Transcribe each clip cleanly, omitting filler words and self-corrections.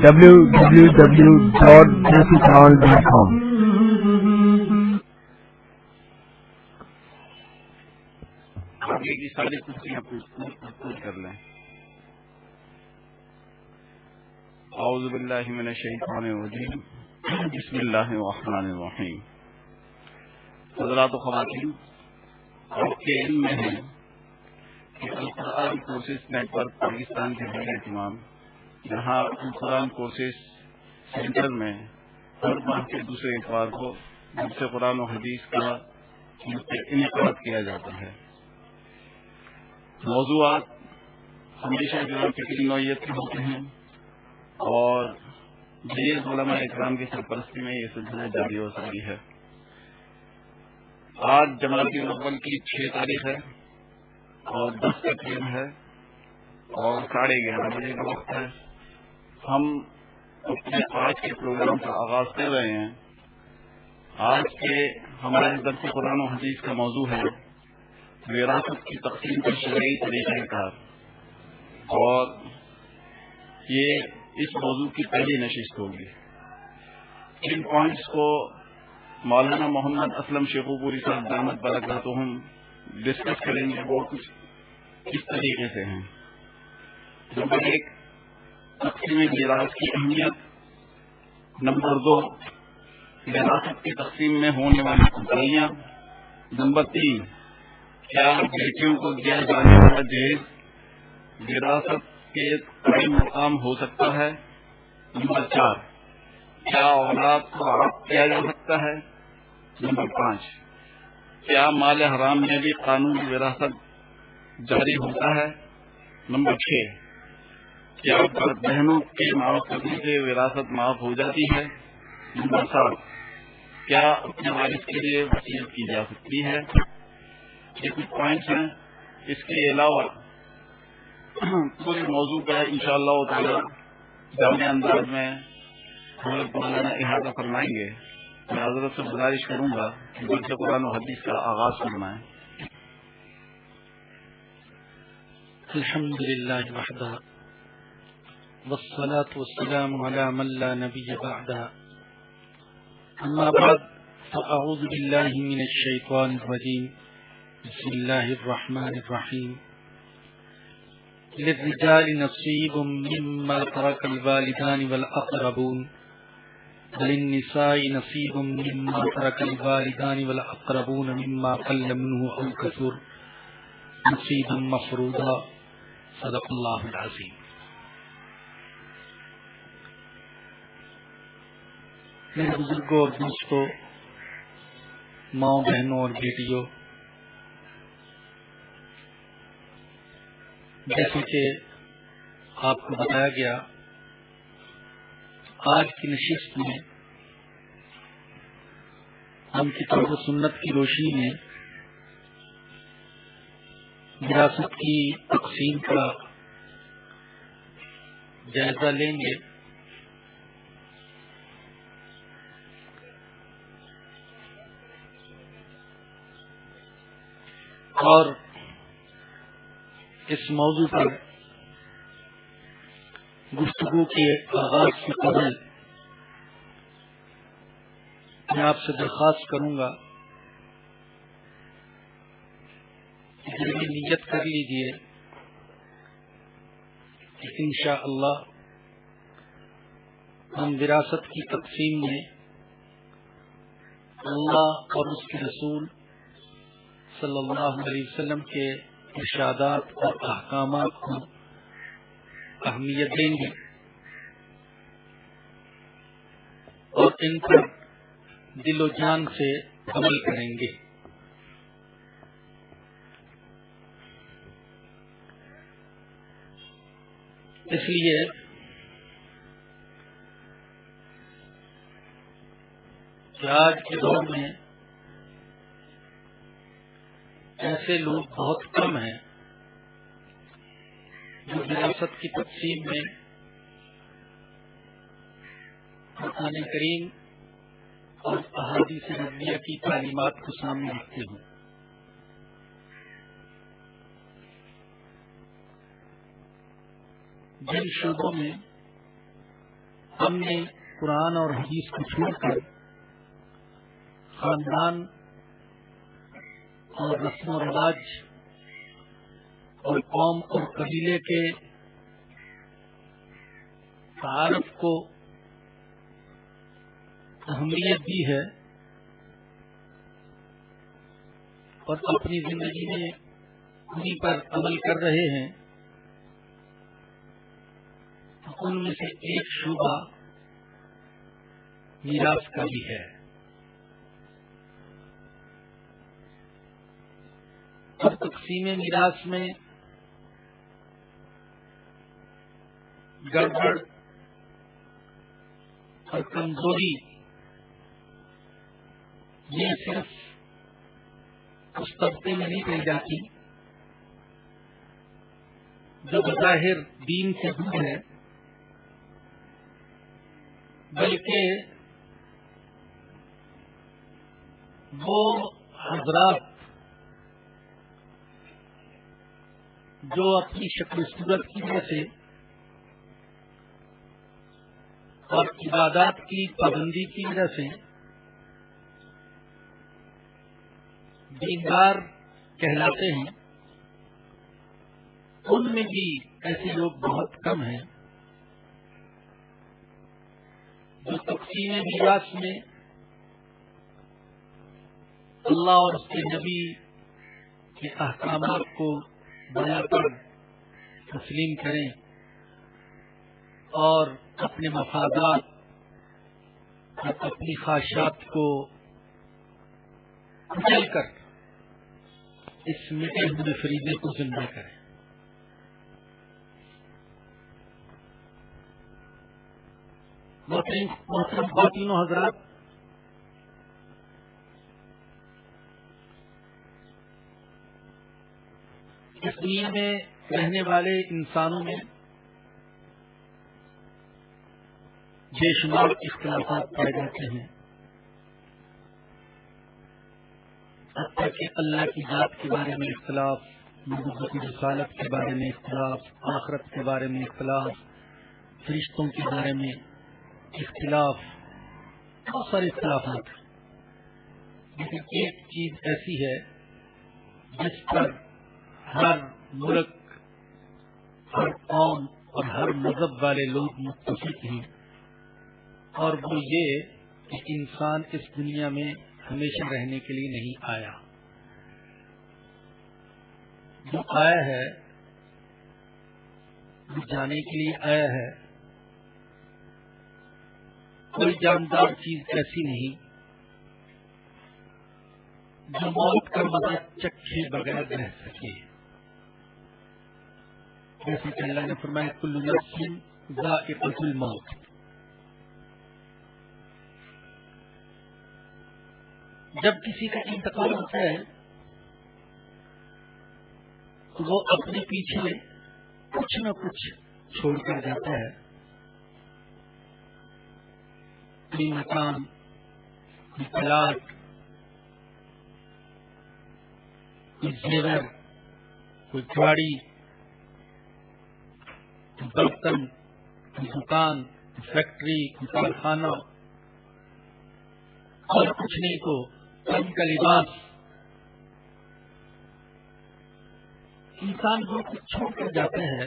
www.jessicaon.com. آگے کی ساری کچھ کر لیں. اعوذ باللہ من الشیطان الرجیم. بسم اللہ الرحمن الرحیم. حضرات و خواتین، آپ کے علم میں ہے کہ القرآن کورسز نیٹ ورک پاکستان کے بڑے اہتمام جہاں القرآن کورسز سینٹر میں ہر ماہ کے دوسرے اتوار کو درس قرآن و حدیث کا انعقاد کیا جاتا ہے. موضوعات ہمیشہ جو فکری نوعیت کے ہوتے ہیں اور جلیل علماء اکرام کی سرپرستی میں یہ سلسلہ جاری و ساری ہے. آج جماعتی الاول کی 6 تاریخ ہے اور 10 کا ٹائم ہے اور 11:30 بجے کا وقت ہے. ہم اپنے آج کے پروگرام کا آغاز کر رہے ہیں. آج کے ہمارے درس قرآن و حدیث کا موضوع ہے وراثت کی تقسیم کا شرعی طریقہ کار، اور یہ اس موضوع کی پہلی نشست ہوگی. ان پوائنٹس کو مولانا محمد اسلم شیخو پوری صاحب دامت برکاتہم ڈسکس کریں گے. وہ کچھ اس طریقے سے ہیں. نمبر 1، تقسیم میراث کی اہمیت. نمبر 2، وراثت کی تقسیم میں ہونے والی کوتاہیاں. نمبر 3، کیا بیٹیوں کو دیا جانے والا جہیز وراثت کے قائم مقام ہو سکتا ہے. نمبر 4، کیا اولاد کو عقد کیا جا سکتا ہے. نمبر 5، کیا مال حرام میں بھی قانونی وراثت جاری ہوتا ہے. نمبر 6، کیا بہنوں کے معاف کرنے سے وراثت معاف ہو جاتی ہے. نمبر 7، کیا اپنے وارث کے لیے وصیت کی جا سکتی ہے. یہ کچھ پوائنٹس ہیں. اس کے علاوہ پورے موضوع کا انشاءاللہ تعالی جامع انداز میں حضرت مولانا احاطہ فرمائیں گے. میں حضرت سے گزارش کروں گا کہ درس قرآن و حدیث کا آغاز فرمائیں. الحمد للہ وحدہ والصلاة والسلام على من لا نبی بعدہ. اما بعد فاعوذ باللہ من الشیطان الرجیم. بسم اللہ الرحمن الرحیم. للرجال نصیب مما ترک الوالدان والاقربون وللنساء نصیب مما ترک الوالدان والاقربون مما قل منه او کثر نصیبا مفروضا. صدق اللہ العظیم. میرے بزرگوں اور دوستوں، ماؤں بہنوں اور بیٹیوں، جیسے کہ آپ کو بتایا گیا، آج کی نشست میں ہم کتاب و سنت کی روشنی میں وراثت کی تقسیم کا جائزہ لیں گے. اور اس موضوع پر گفتگو کے آغاز سے قبل میں آپ سے درخواست کروں گا کہ نیت کر لیجیے کہ انشاءاللہ ہم وراثت کی تقسیم میں اللہ اور اس کے رسول صلی اللہ علیہ وسلم کے ارشادات اور احکامات کو اہمیت دیں گے اور ان پر دل و جان سے عمل کریں گے. اس لیے کہ آج کے دور میں ایسے لوگ بہت کم ہیں جو وراثت کی تقسیم میں قرآن کریم اور احادیث نبویہ کی تعلیمات کو سامنے رکھتے ہوں. جن شعبوں میں ہم نے قرآن اور حدیث کو چھوڑ کر خاندان اور رسم و رواج اور قوم اور قبیلے کے تعارف کو اہمیت دی ہے اور اپنی زندگی میں انہیں پر عمل کر رہے ہیں، ان میں سے ایک شعبہ میراث کا بھی ہے۔ اور تقسیم میراث میں گڑبڑ اور کمزوری یہ صرف اس طبقے میں نہیں پائی جاتی جو بظاہر دین سے دور ہے، بلکہ وہ حضرات جو اپنی شکل و صورت کی وجہ سے اور عبادات کی پابندی کی وجہ سے دیندار کہلاتے ہیں، ان میں بھی ایسے لوگ بہت کم ہیں جو تقسیم میراث میں اللہ اور اس کے نبی کے احکامات کو بنا کر تسلیم کریں اور اپنے مفادات اور اپنی خواہشات کو کچل کر اس مٹے ہوئے فریضے کو زندہ کریں۔ محترم خواتین و حضرات، اس دنیا میں رہنے والے انسانوں میں بے شمار اختلافات پائے جاتے ہیں، حتیٰ کہ اللہ کی ذات کے بارے میں اختلاف، نبوت رسالت کے بارے میں اختلاف، آخرت کے بارے میں اختلاف، فرشتوں کے بارے میں اختلاف، بہت سارے اختلافات ہیں، لیکن ایک چیز ایسی ہے جس پر ہر ملک، ہر قوم اور ہر مذہب والے لوگ متفق ہیں، اور وہ یہ کہ انسان اس دنیا میں ہمیشہ رہنے کے لیے نہیں آیا۔ جو آیا ہے وہ جانے کے لیے آیا ہے۔ کوئی جاندار چیز ایسی نہیں جو موت کا مزہ چکھے بغیر رہ سکے، جیسے کہ اللہ نے فرمایا کل نفس ذائقۃ الموت۔ جب کسی کا انتقال ہوتا ہے تو وہ اپنے پیچھے کچھ نہ کچھ چھوڑ کر جاتا ہے، کوئی مکان، کوئی پلاٹ، کوئی زیور، کوئی گاڑی، کوئی برتن، کوئی دکان، کوئی فیکٹری، کوئی کارخانہ، اور کچھ نہیں تو تن کا لباس۔ انسان جو کچھ چھوڑ کر جاتا ہے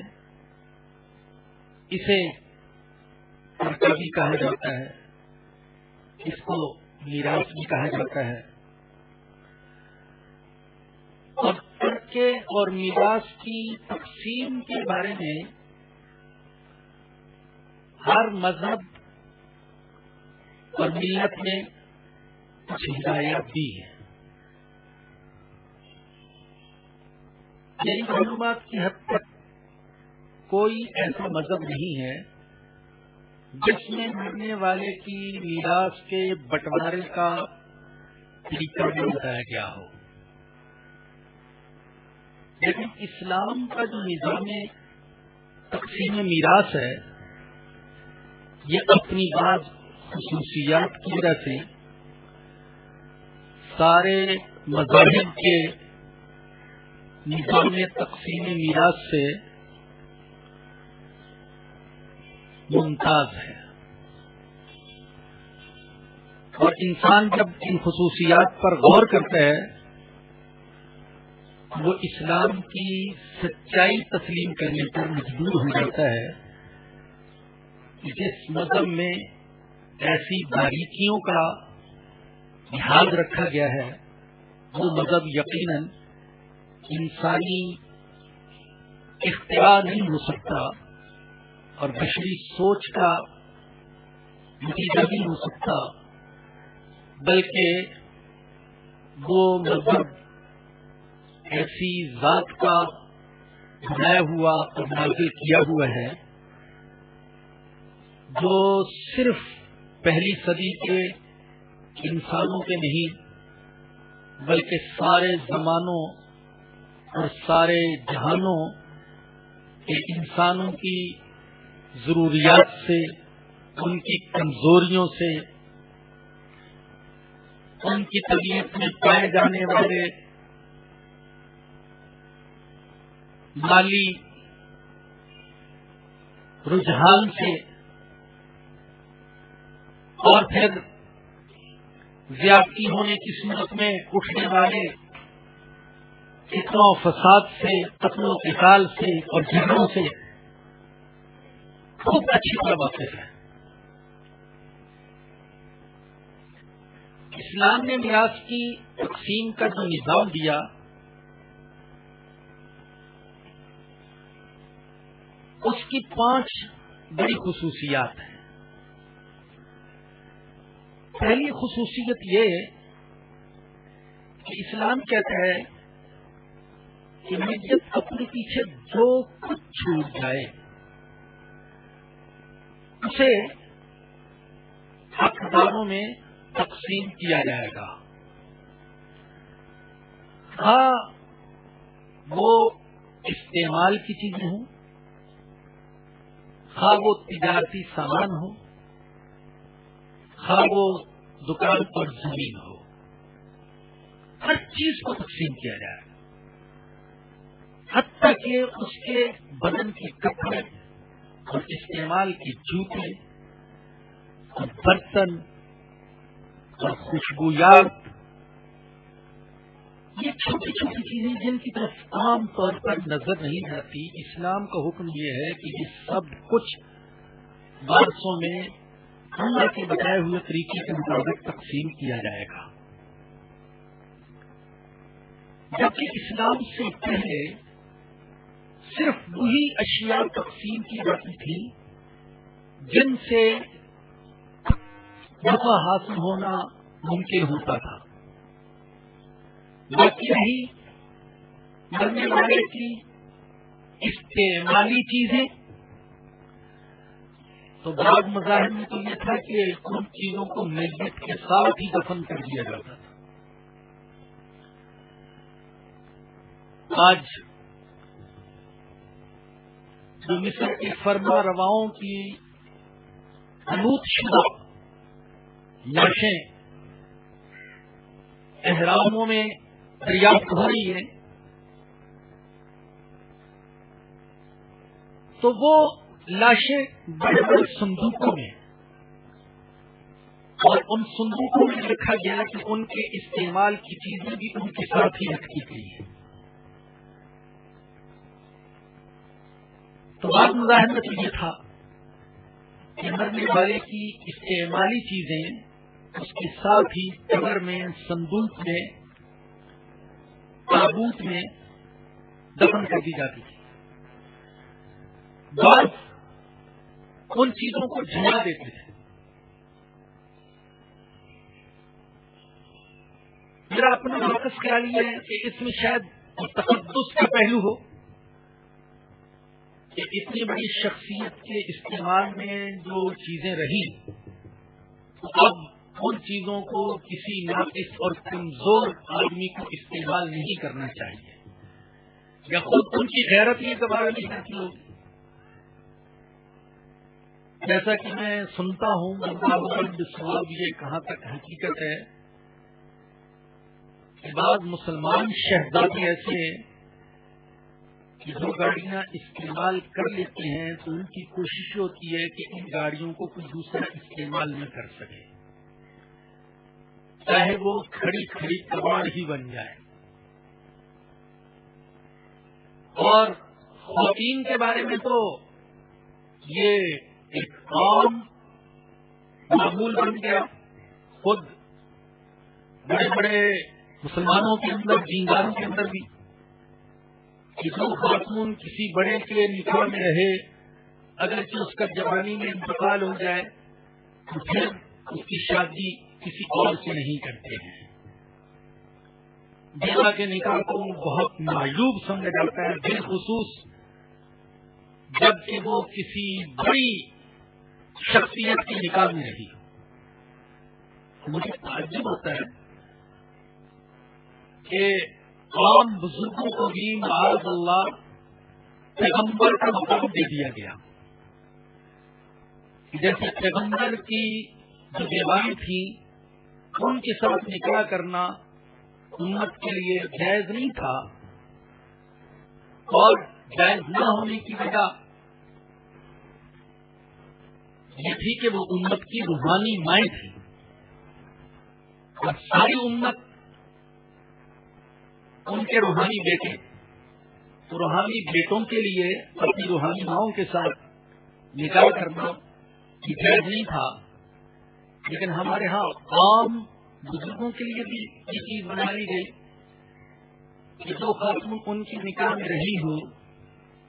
اسے ترکہ بھی کہا جاتا ہے، اس کو میراث بھی کہا جاتا ہے۔ اور ترکے اور میراث کی تقسیم کے بارے میں ہر مذہب اور ملت نے کچھ ہدایات دی ہیں۔ میری معلومات کی حد تک کوئی ایسا مذہب نہیں ہے جس میں مرنے والے کی میراث کے بٹوارے کا طریقہ بھی بتایا گیا ہو، لیکن اسلام کا جو نظام تقسیم میراث ہے یہ اپنی بعض خصوصیات کی وجہ سے سارے مذاہب کے نظام تقسیم میراث سے ممتاز ہے۔ اور انسان جب ان خصوصیات پر غور کرتا ہے وہ اسلام کی سچائی تسلیم کرنے پر مجبور ہو جاتا ہے کہ جس مذہب میں ایسی باریکیوں کا لحاظ رکھا گیا ہے وہ مذہب یقیناً انسانی اختراع نہیں ہو سکتا اور بشری سوچ کا نتیجہ نہیں ہو سکتا، بلکہ وہ مذہب ایسی ذات کا بنایا ہوا اور نازل کیا ہوا ہے جو صرف پہلی صدی کے انسانوں کے نہیں بلکہ سارے زمانوں اور سارے جہانوں کے انسانوں کی ضروریات سے، ان کی کمزوریوں سے، ان کی طبیعت میں پائے جانے والے مالی رجحان سے اور پھر زیادتی ہونے کی صورت میں اٹھنے والے فتنہ و فساد سے، قتل و قتال سے اور جھگڑوں سے خوب اچھی طرح واقف ہے۔ اسلام نے میراث کی تقسیم کا جو نظام دیا اس کی 5 بڑی خصوصیات ہیں۔ پہلی خصوصیت یہ کہ اسلام کہتا ہے کہ میت اپنے پیچھے جو کچھ چھوٹ جائے اسے حقداروں میں تقسیم کیا جائے گا، ہاں وہ استعمال کی چیزیں ہوں، ہاں وہ تجارتی سامان ہو، ہاں وہ دکان اور زمین ہو، ہر چیز کو تقسیم کیا جائے گا، حتیٰ کہ اس کے بدن کے کپڑے اور استعمال کے جوتے اور برتن اور خوشبویات، یہ چھوٹی چھوٹی چیزیں جن کی طرف عام طور پر نظر نہیں آتی، اسلام کا حکم یہ ہے کہ یہ سب کچھ وارثوں میں اللہ کے بتائے ہوئے طریقے کے مطابق تقسیم کیا جائے گا۔ جبکہ اسلام سے پہلے صرف وہی اشیاء تقسیم کی جاتی تھی جن سے نفع حاصل ہونا ممکن ہوتا تھا، باقی رہی مرنے والے کی استعمالی چیزیں تو بعض مذاہب میں تو یہ تھا کہ ان چیزوں کو میت کے ساتھ ہی دفن کر دیا جاتا تھا۔ آج جو مصر کے فرما رواؤں کی حنوط شدہ لاشیں احراموں میں دریافت ہو رہی ہیں تو وہ لاشیں بڑے بڑے صندوقوں میں، اور ان صندوقوں میں لکھا گیا کہ ان کے استعمال کی چیزیں بھی ان کے ساتھ ہی رکھی گئی ہیں۔ تو بعض مذاہب میں تو یہ تھا کہ مرنے والے کی استعمالی چیزیں اس کے ساتھ ہی قبر میں، صندوق میں، تابوت میں دفن کر دی جاتی تھی۔ بعض ان چیزوں کو جلا دیتے تھے۔ میرا اپنا واپس خیال یہ ہے کہ اس میں شاید تقدس کا پہلو ہو کہ اتنی بڑی شخصیت کے استعمال میں جو چیزیں رہی اب ان چیزوں کو کسی ناقص اور کمزور آدمی کو استعمال نہیں کرنا چاہیے، یا خود ان کی غیرت یہ گوارا نہیں کرتی ہوگی۔ جیسا کہ میں سنتا ہوں اللہ یہ کہاں تک حقیقت ہے کہ بعض مسلمان شہزادے ایسے ہیں کہ جو گاڑیاں استعمال کر لیتے ہیں تو ان کی کوشش ہوتی ہے کہ ان گاڑیوں کو کوئی دوسرا استعمال نہ کر سکے، چاہے وہ کھڑی کھڑی کباڑ ہی بن جائے. اور خواتین کے بارے میں تو یہ ایک عام معمول بن گیا. خود بڑے بڑے مسلمانوں کے اندر، دینداروں کے اندر بھی، کہ جو خاتون کسی بڑے کے نکاح میں رہے، اگرچہ اس کا جوانی میں انتقال ہو جائے تو پھر اس کی شادی کسی اور سے نہیں کرتے ہیں. بیوہ کے نکاح کو بہت معیوب سمجھا جاتا ہے، بالخصوص جب کہ وہ کسی بڑی شخصیت کے نکاح میں رہی. مجھے تعجب ہوتا ہے کہ عام بزرگوں کو بھی معاذ اللہ پیغمبر کا مقام دے دیا گیا. جیسے پیغمبر کی جو بیوائیں تھیں ان کے ساتھ نکاح کرنا امت کے لیے جائز نہیں تھا، اور جائز نہ ہونے کی وجہ یہ تھی کہ وہ امت کی روحانی مائیں تھی، اور ساری امت ان کے روحانی بیٹے، تو روحانی بیٹوں کے لیے اپنی روحانی ماؤں کے ساتھ نکاح کرنا جائز نہیں تھا. لیکن ہمارے ہاں عام بزرگوں کے لیے بھی یہ چیز بنائی گئی کہ جو خاتون ان کی نکاح میں رہی ہو،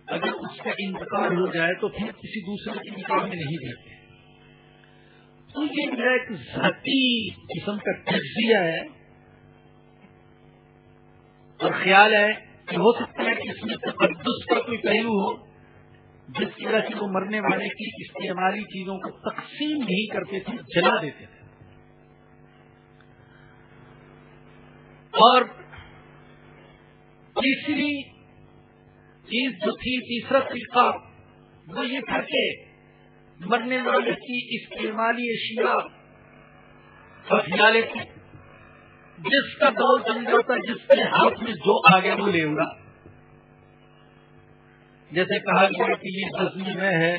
اگر اس کا انتقال ہو جائے تو پھر کسی دوسرے کی نکاح میں نہیں دیتے. تو یہ ایک ذاتی قسم کا تجزیہ ہے، اور خیال ہے کہ ہو سکتا ہے کہ اس میں تقدس کا کوئی پہلو ہو، جس کی وجہ سے وہ مرنے والے کی استعمالی چیزوں کو تقسیم نہیں کرتے تھے، جلا دیتے تھے. اور تیسری چیز جو تھی، تیسرا طریقہ وہ یہ تھا کہ مرنے والے کی استعمالی اشیاء ہتھیارے تھے، جس کا دور چل جاتا، جس کے ہاتھ میں جو آ گیا وہ لے گا. جیسے کہا گیا کہ یہ جزمی میں ہے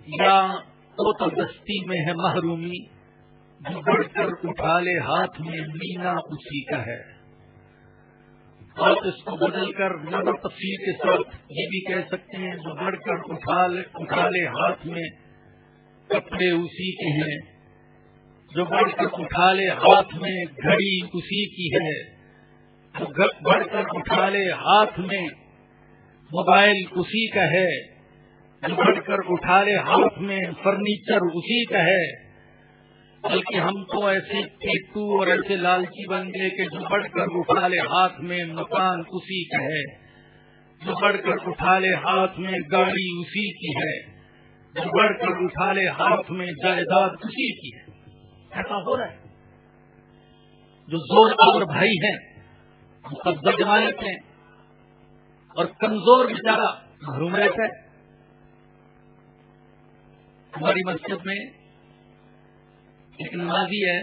یا تو دستی میں ہے محرومی، جو بڑھ کر اٹھا لے ہاتھ میں مینا اسی کا ہے. اور اس کو بدل کر زیادہ تفصیل کے ساتھ یہ بھی کہہ سکتے ہیں جو بڑھ کر اٹھا لے ہاتھ میں کپڑے اسی کے ہیں، جو بڑھ کر اٹھا لے ہاتھ میں گھڑی اسی کی ہے، جو بڑھ کر اٹھا لے ہاتھ میں موبائل اسی کا ہے، جو بڑھ کر اٹھا لے ہاتھ میں فرنیچر اسی کا ہے. بلکہ ہم تو ایسے پیٹو اور ایسے لالچی بن گئے کہ جو بڑھ کر اٹھا لے ہاتھ میں مکان اسی کا ہے، جو بڑھ کر اٹھا لے ہاتھ میں گاڑی اسی کی ہے، جو بڑھ کر اٹھا لے ہاتھ میں جائیداد اسی کی ہے. ایسا ہو رہا ہے. جو زور آور بھائی ہیں وہ قبضہ جما لیتے ہیں، اور کمزور بیچارہ محروم رہتا ہے. ہماری مسجد میں ایک نمازی ہے،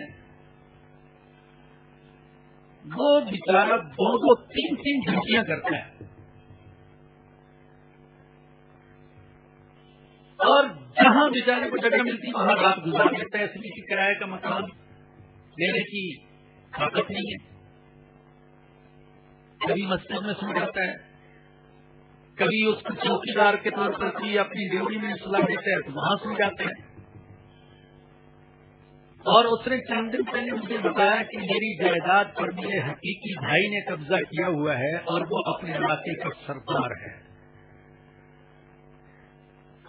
وہ بیچارہ 2-3 ڈیوٹیاں کرتا ہے، اور جہاں بیچارے کو جگہ ملتی وہاں رات گزار دیتا ہے، اس لیے کہ کرایہ کا مکان لینے کی طاقت نہیں ہے. کبھی مسجد میں سو جاتا ہے، کبھی اس کو چوکیدار کے طور پر کی اپنی ڈیوٹی میں صلاح دیتا ہے تو وہاں سو جاتے ہیں. اور اس نے چند دن پہلے مجھے بتایا کہ میری جائیداد پر میرے حقیقی بھائی نے قبضہ کیا ہوا ہے، اور وہ اپنے علاقے کا سردار ہے،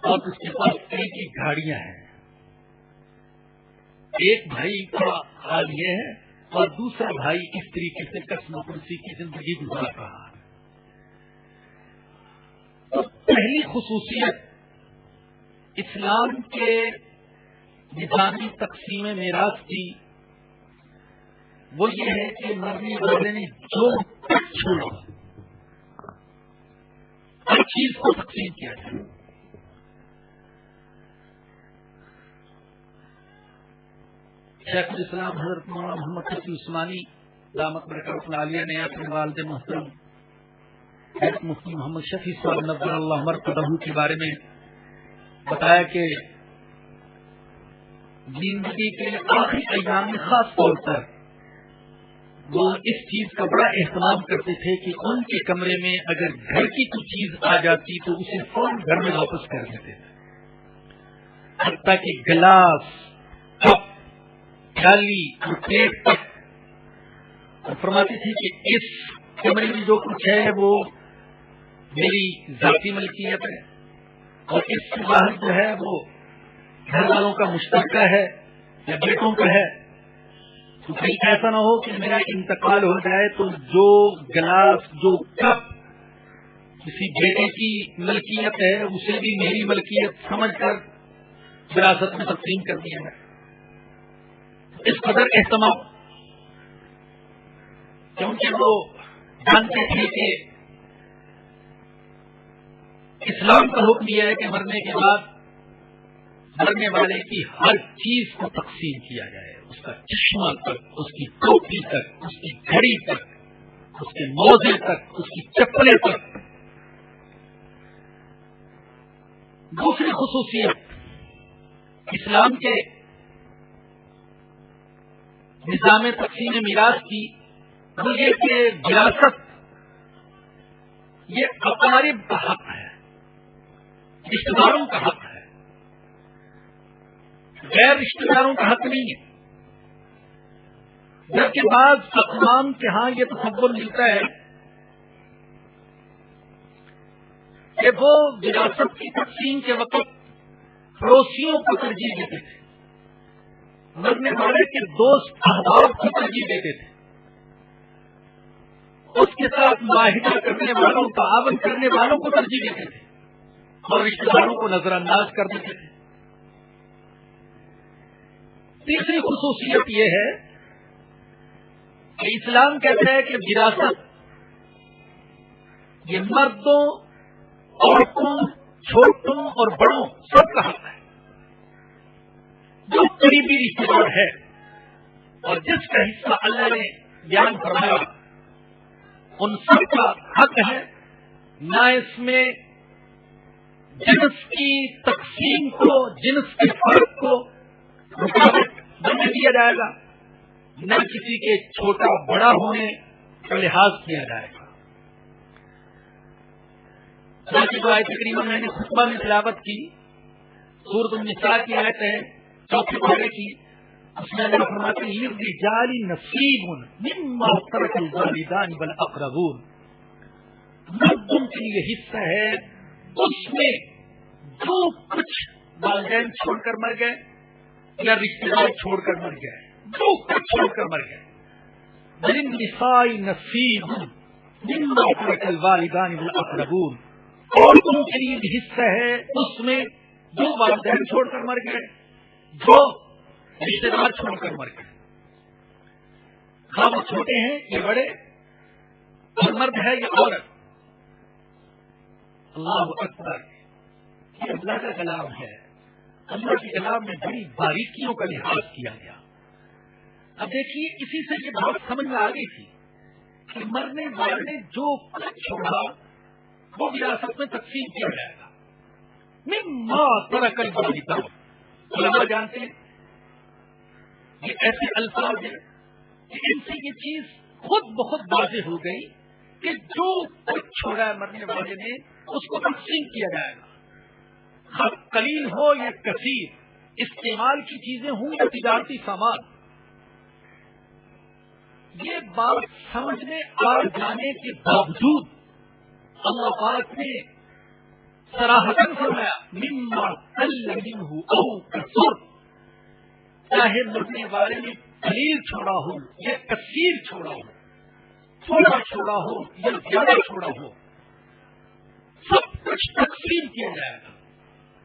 اور اس کے پاس کئی گاڑیاں ہیں. ایک بھائی کا حال یہ ہے، اور دوسرا بھائی اس طریقے سے کسم و کرسی کی زندگی گزار رہا ہے. تو پہلی خصوصیت اسلام کے نظامی تقسیم میراث کی وہ یہ ہے کہ مرنے والے نے جو چھوڑا ہر چیز کو تقسیم کیا جائے. شیخ الاسلام حضرت مولانا محمد تقی عثمانی دامت برکاتہ العالیہ نے اپنے والد محترم حضرت مفتی محمد شفیع صاحب نور اللہ مرقدہ کے بارے میں بتایا کہ زندگی کے آخری ایام میں خاص طور پر وہ اس چیز کا بڑا اہتمام کرتے تھے کہ ان کے کمرے میں اگر گھر کی کوئی چیز آ جاتی تو اسے فوراً گھر میں واپس کر دیتے تھے، حتیٰ کہ گلاس، کپ، تھالی اور پلیٹ تک فرماتی تھی کہ اس کمرے میں جو کچھ ہے وہ میری ذاتی ملکیت ہے، اور اس سے باہر جو ہے وہ گھر والوں کا مشترکہ ہے یا بیٹوں کا ہے. تو کہیں ایسا نہ ہو کہ میرا انتقال ہو جائے تو جو گلاس، جو کپ کسی بیٹے کی ملکیت ہے اسے بھی میری ملکیت سمجھ کر وراثت میں تقسیم کر دیا ہے. اس قدر اہتمام، کیونکہ وہ جانتے تھے کہ اسلام کا حکم یہ ہے کہ مرنے کے بعد مرنے والے کی ہر چیز کو تقسیم کیا جائے، اس کا چشمہ تک، اس کی ٹوپی تک، اس کی گھڑی تک، اس کے موزے تک، اس کی چپلیں تک. دوسری خصوصیت اسلام کے نظام تقسیم میراث کی وہ یہ کہ وراثت یہ اقارب کا حق ہے، رشتہ داروں کا حق ہے، غیر رشتہ داروں کا حق نہیں ہے. جبکہ بعض اقوام کے ہاں یہ تصور ملتا ہے کہ وہ وراثت کی تقسیم کے وقت پڑوسیوں کو ترجیح دیتے تھے، مرنے والے کے دوست احباب کو ترجیح دیتے تھے، اس کے ساتھ معاہدہ کرنے والوں، تعاون کرنے والوں کو ترجیح دیتے تھے، اور رشتہ داروں کو نظر انداز کر دیتے تھے. تیسری خصوصیت یہ ہے کہ اسلام کہتا ہے کہ وراثت یہ مردوں، عورتوں، چھوٹوں اور بڑوں سب کا حق ہے. جو قریبی رشتے دار ہے اور جس کا حصہ اللہ نے بیان فرمایا ان سب کا حق ہے. نہ اس میں جنس کی تقسیم کو، جنس کے فرق کو رکاوٹ بننے دیا جائے گا، نہ کسی کے چھوٹا بڑا ہونے کا لحاظ کیا جائے گا. جو آیت تقریباً میں نے خطبہ میں تلاوت کی، سورۃ النساء کی آیت ہے 4 پارے کی، اس میں اللہ فرماتے ہیں للرجال نصیب مما ترک الوالدان والاقربون. مردوں کے لیے حصہ ہے اس میں جو کچھ والدین چھوڑ کر مر گئے یا رشتے دار چھوڑ کر مر گئے، جو کچھ چھوڑ کر مر گئے. للنساء نصیب مما ترک الوالدان والاقربون. عورتوں کے لیے بھی حصہ ہے اس میں جو والدین چھوڑ کر مر گئے، جو رشتے دار چھوڑ کر مر گئے. ہم چھوٹے ہیں یہ بڑے، اور مرد ہے یہ عورت. اللہ اکبر، یہ اللہ کا کلام ہے. اللہ کے کلام میں بڑی باریکیوں کا لحاظ کیا گیا. اب دیکھیے اسی سے یہ بات سمجھ میں آ گئی تھی کہ مرنے والے نے جو کچھ چھوڑا وہ وراثت میں تقسیم کیا جائے گا. مما ترک الوالدان. علماء جانتے ہیں یہ ایسے الفاظ ہیں کہ ان سے یہ چیز خود بہت واضح ہو گئی کہ جو کچھ چھوڑا ہے مرنے والے نے اس کو تقسیم کیا جائے گا. ہر قلیل ہو یا کثیر، استعمال کی چیزیں ہوں یا تجارتی سامان. یہ بات سمجھ میں آ جانے کے باوجود اللہ پاک نے صراحتاً فرمایا مما قل منہ او کثر. چاہے مرنے والے نے قلیل چھوڑا ہو یا کثیر چھوڑا ہو، تھوڑا چھوڑا ہو یا زیادہ چھوڑا ہو، سب کچھ تقسیم کیا جائے گا.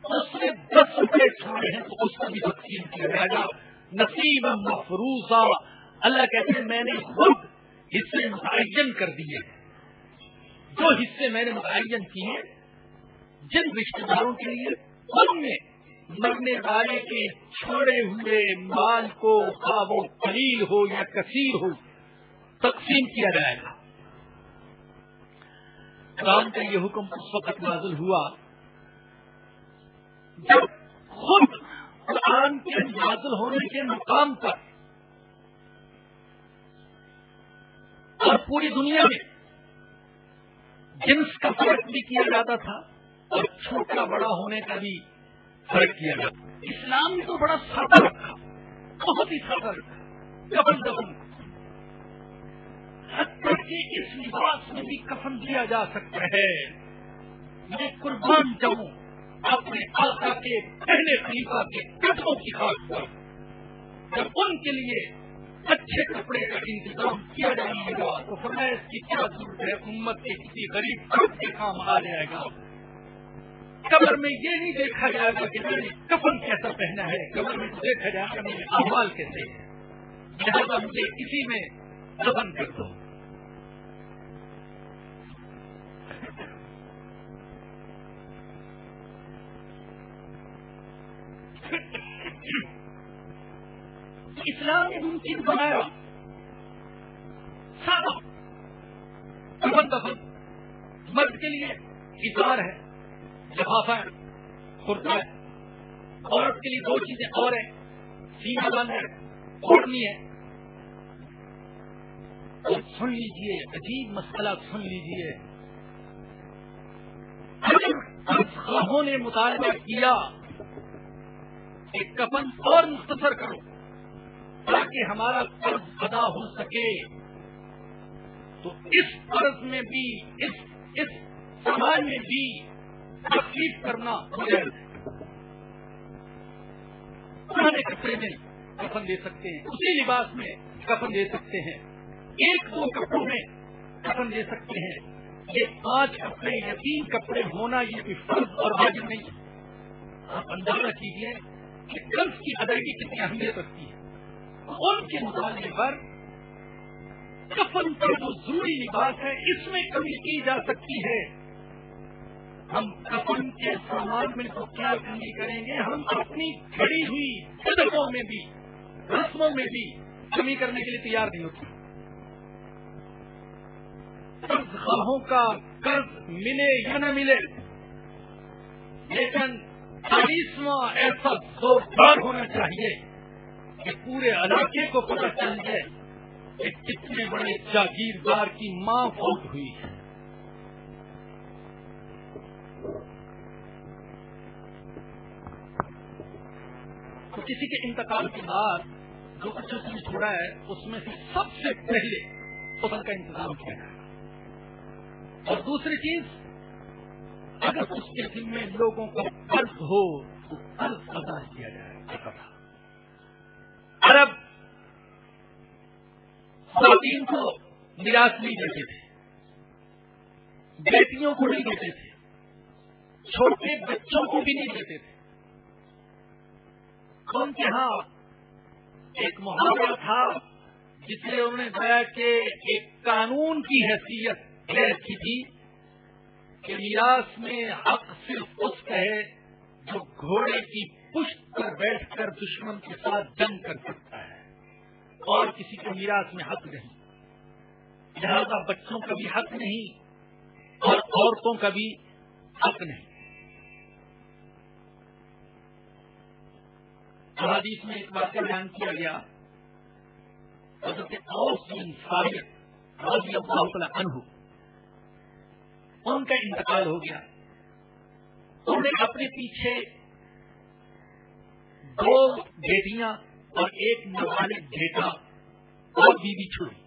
اس نے 10 روپے چھوڑے ہیں تو اس کو بھی تقسیم کیا جائے گا. نصیب مفروضہ. اللہ کہتے ہیں میں نے خود حصے متعین کر دیے. جو حصے میں نے متعین کیے جن رشتے داروں کے لیے، ان میں مرنے والے کے چھوڑے ہوئے مال کو خواہ وہ قلیل ہو یا کثیر ہو تقسیم کیا جائے گا. قرآن کا یہ حکم اس وقت نازل ہوا جب خود قرآن کے نازل ہونے کے مقام پر اور پوری دنیا میں جنس کا فرق بھی کیا جاتا تھا اور چھوٹا بڑا ہونے کا بھی فرق کیا جاتا. اسلام نے تو بڑا سادہ رکھا, بہت ہی سادہ رکھا. کفن دفن حتیٰ کہ اس لباس میں بھی کفن دیا جا سکتا ہے. میں قربان جاؤں اپنے آقا کے پہلے خلیفہ کے قدموں کی خاک پر, جب ان کے لیے اچھے کپڑے کا انتظام کیا جائے گا تو فرمایا اس کی کیا ضرورت ہے, امت کے کسی غریب فرد کے کام آ جائے گا. قبر میں یہ نہیں دیکھا جائے گا کہ میں نے کفن کیسا پہنا ہے, قبر میں دیکھا جائے گا میرے اعمال کیسے ہیں, لہٰذا مجھے اسی میں دفن کر دو. اسلام نے ممکن بنایا سادہ کفن دفن. مرد کے لیے اظہار ہے, لفافہ ہے, کرتا ہے. عورت کے لیے دو چیزیں اور ہیں, سینہ بند ہے, اوڑھنی ہے. اور سن لیجیے عجیب مسئلہ, سن لیجیے. خواہوں نے مطالبہ کیا کہ کفن اور مختصر کرو تاکہ ہمارا قرض ادا ہو سکے, تو اس قرض میں بھی اس سامان میں بھی تخفیف کرنا مجاز ہے. پرانے کپڑے میں کفن دے سکتے ہیں, اسی لباس میں کفن دے سکتے ہیں, ایک دو کپڑوں میں کفن دے سکتے ہیں. یہ 5 کپڑے یا 3 کپڑے ہونا یہ کوئی فرض اور واجب نہیں ہے. آپ اندازہ کیجیے کہ قرض کی ادائیگی کتنی اہمیت رکھتی ہے. ان کے مطالبے پر کفن کا جو ضروری لباس ہے اس میں کمی کی جا سکتی ہے. ہم کفن کے سامان میں تو کیا کمی کریں گے, ہم اپنی گھڑی ہوئی صدقوں میں بھی رسموں میں بھی کمی کرنے کے لیے تیار نہیں ہوتے. قرض خواہوں کا قرض ملے یا نہ ملے, لیکن 40واں ایسا زوردار ہونا چاہیے کہ پورے علاقے کو پتہ چل جائے کہ کتنے بڑے جاگیردار کی ماں فوت ہوئی ہے. تو کسی کے انتقال کے بعد جو کچھ اس نے چھوڑا ہے اس میں سے سب سے پہلے فصل کا انتظام کیا جائے. اور دوسری چیز, اگر اس کے دل میں لوگوں کا قرض ہو تو قرض ادا کیا جائے. عرب خواتین کو میراث نہیں دیتے تھے, بیٹیوں کو نہیں دیتے تھے, چھوٹے بچوں کو بھی نہیں دیتے تھے. ان کے ہاں ایک محاورہ تھا جس نے انہوں نے کہا کہ ایک قانون کی حیثیت لے رکھی تھی کہ میراث میں حق صرف اس کا ہے جو گھوڑے کی پشت پر بیٹھ کر دشمن کے ساتھ جنگ کر سکتا ہے, اور کسی کو میراث میں حق نہیں. لہذا بچوں کا بھی حق نہیں اور عورتوں کا بھی حق نہیں. حدیث میں ایک واقعہ بیان کیا گیا, حضرت اوس بن ثابت رضی اللہ تعالی عنہ, ان کا انتقال ہو گیا. انہوں نے اپنے پیچھے 2 بیٹیاں اور ایک نابالغ بیٹا اور بیوی چھوڑی.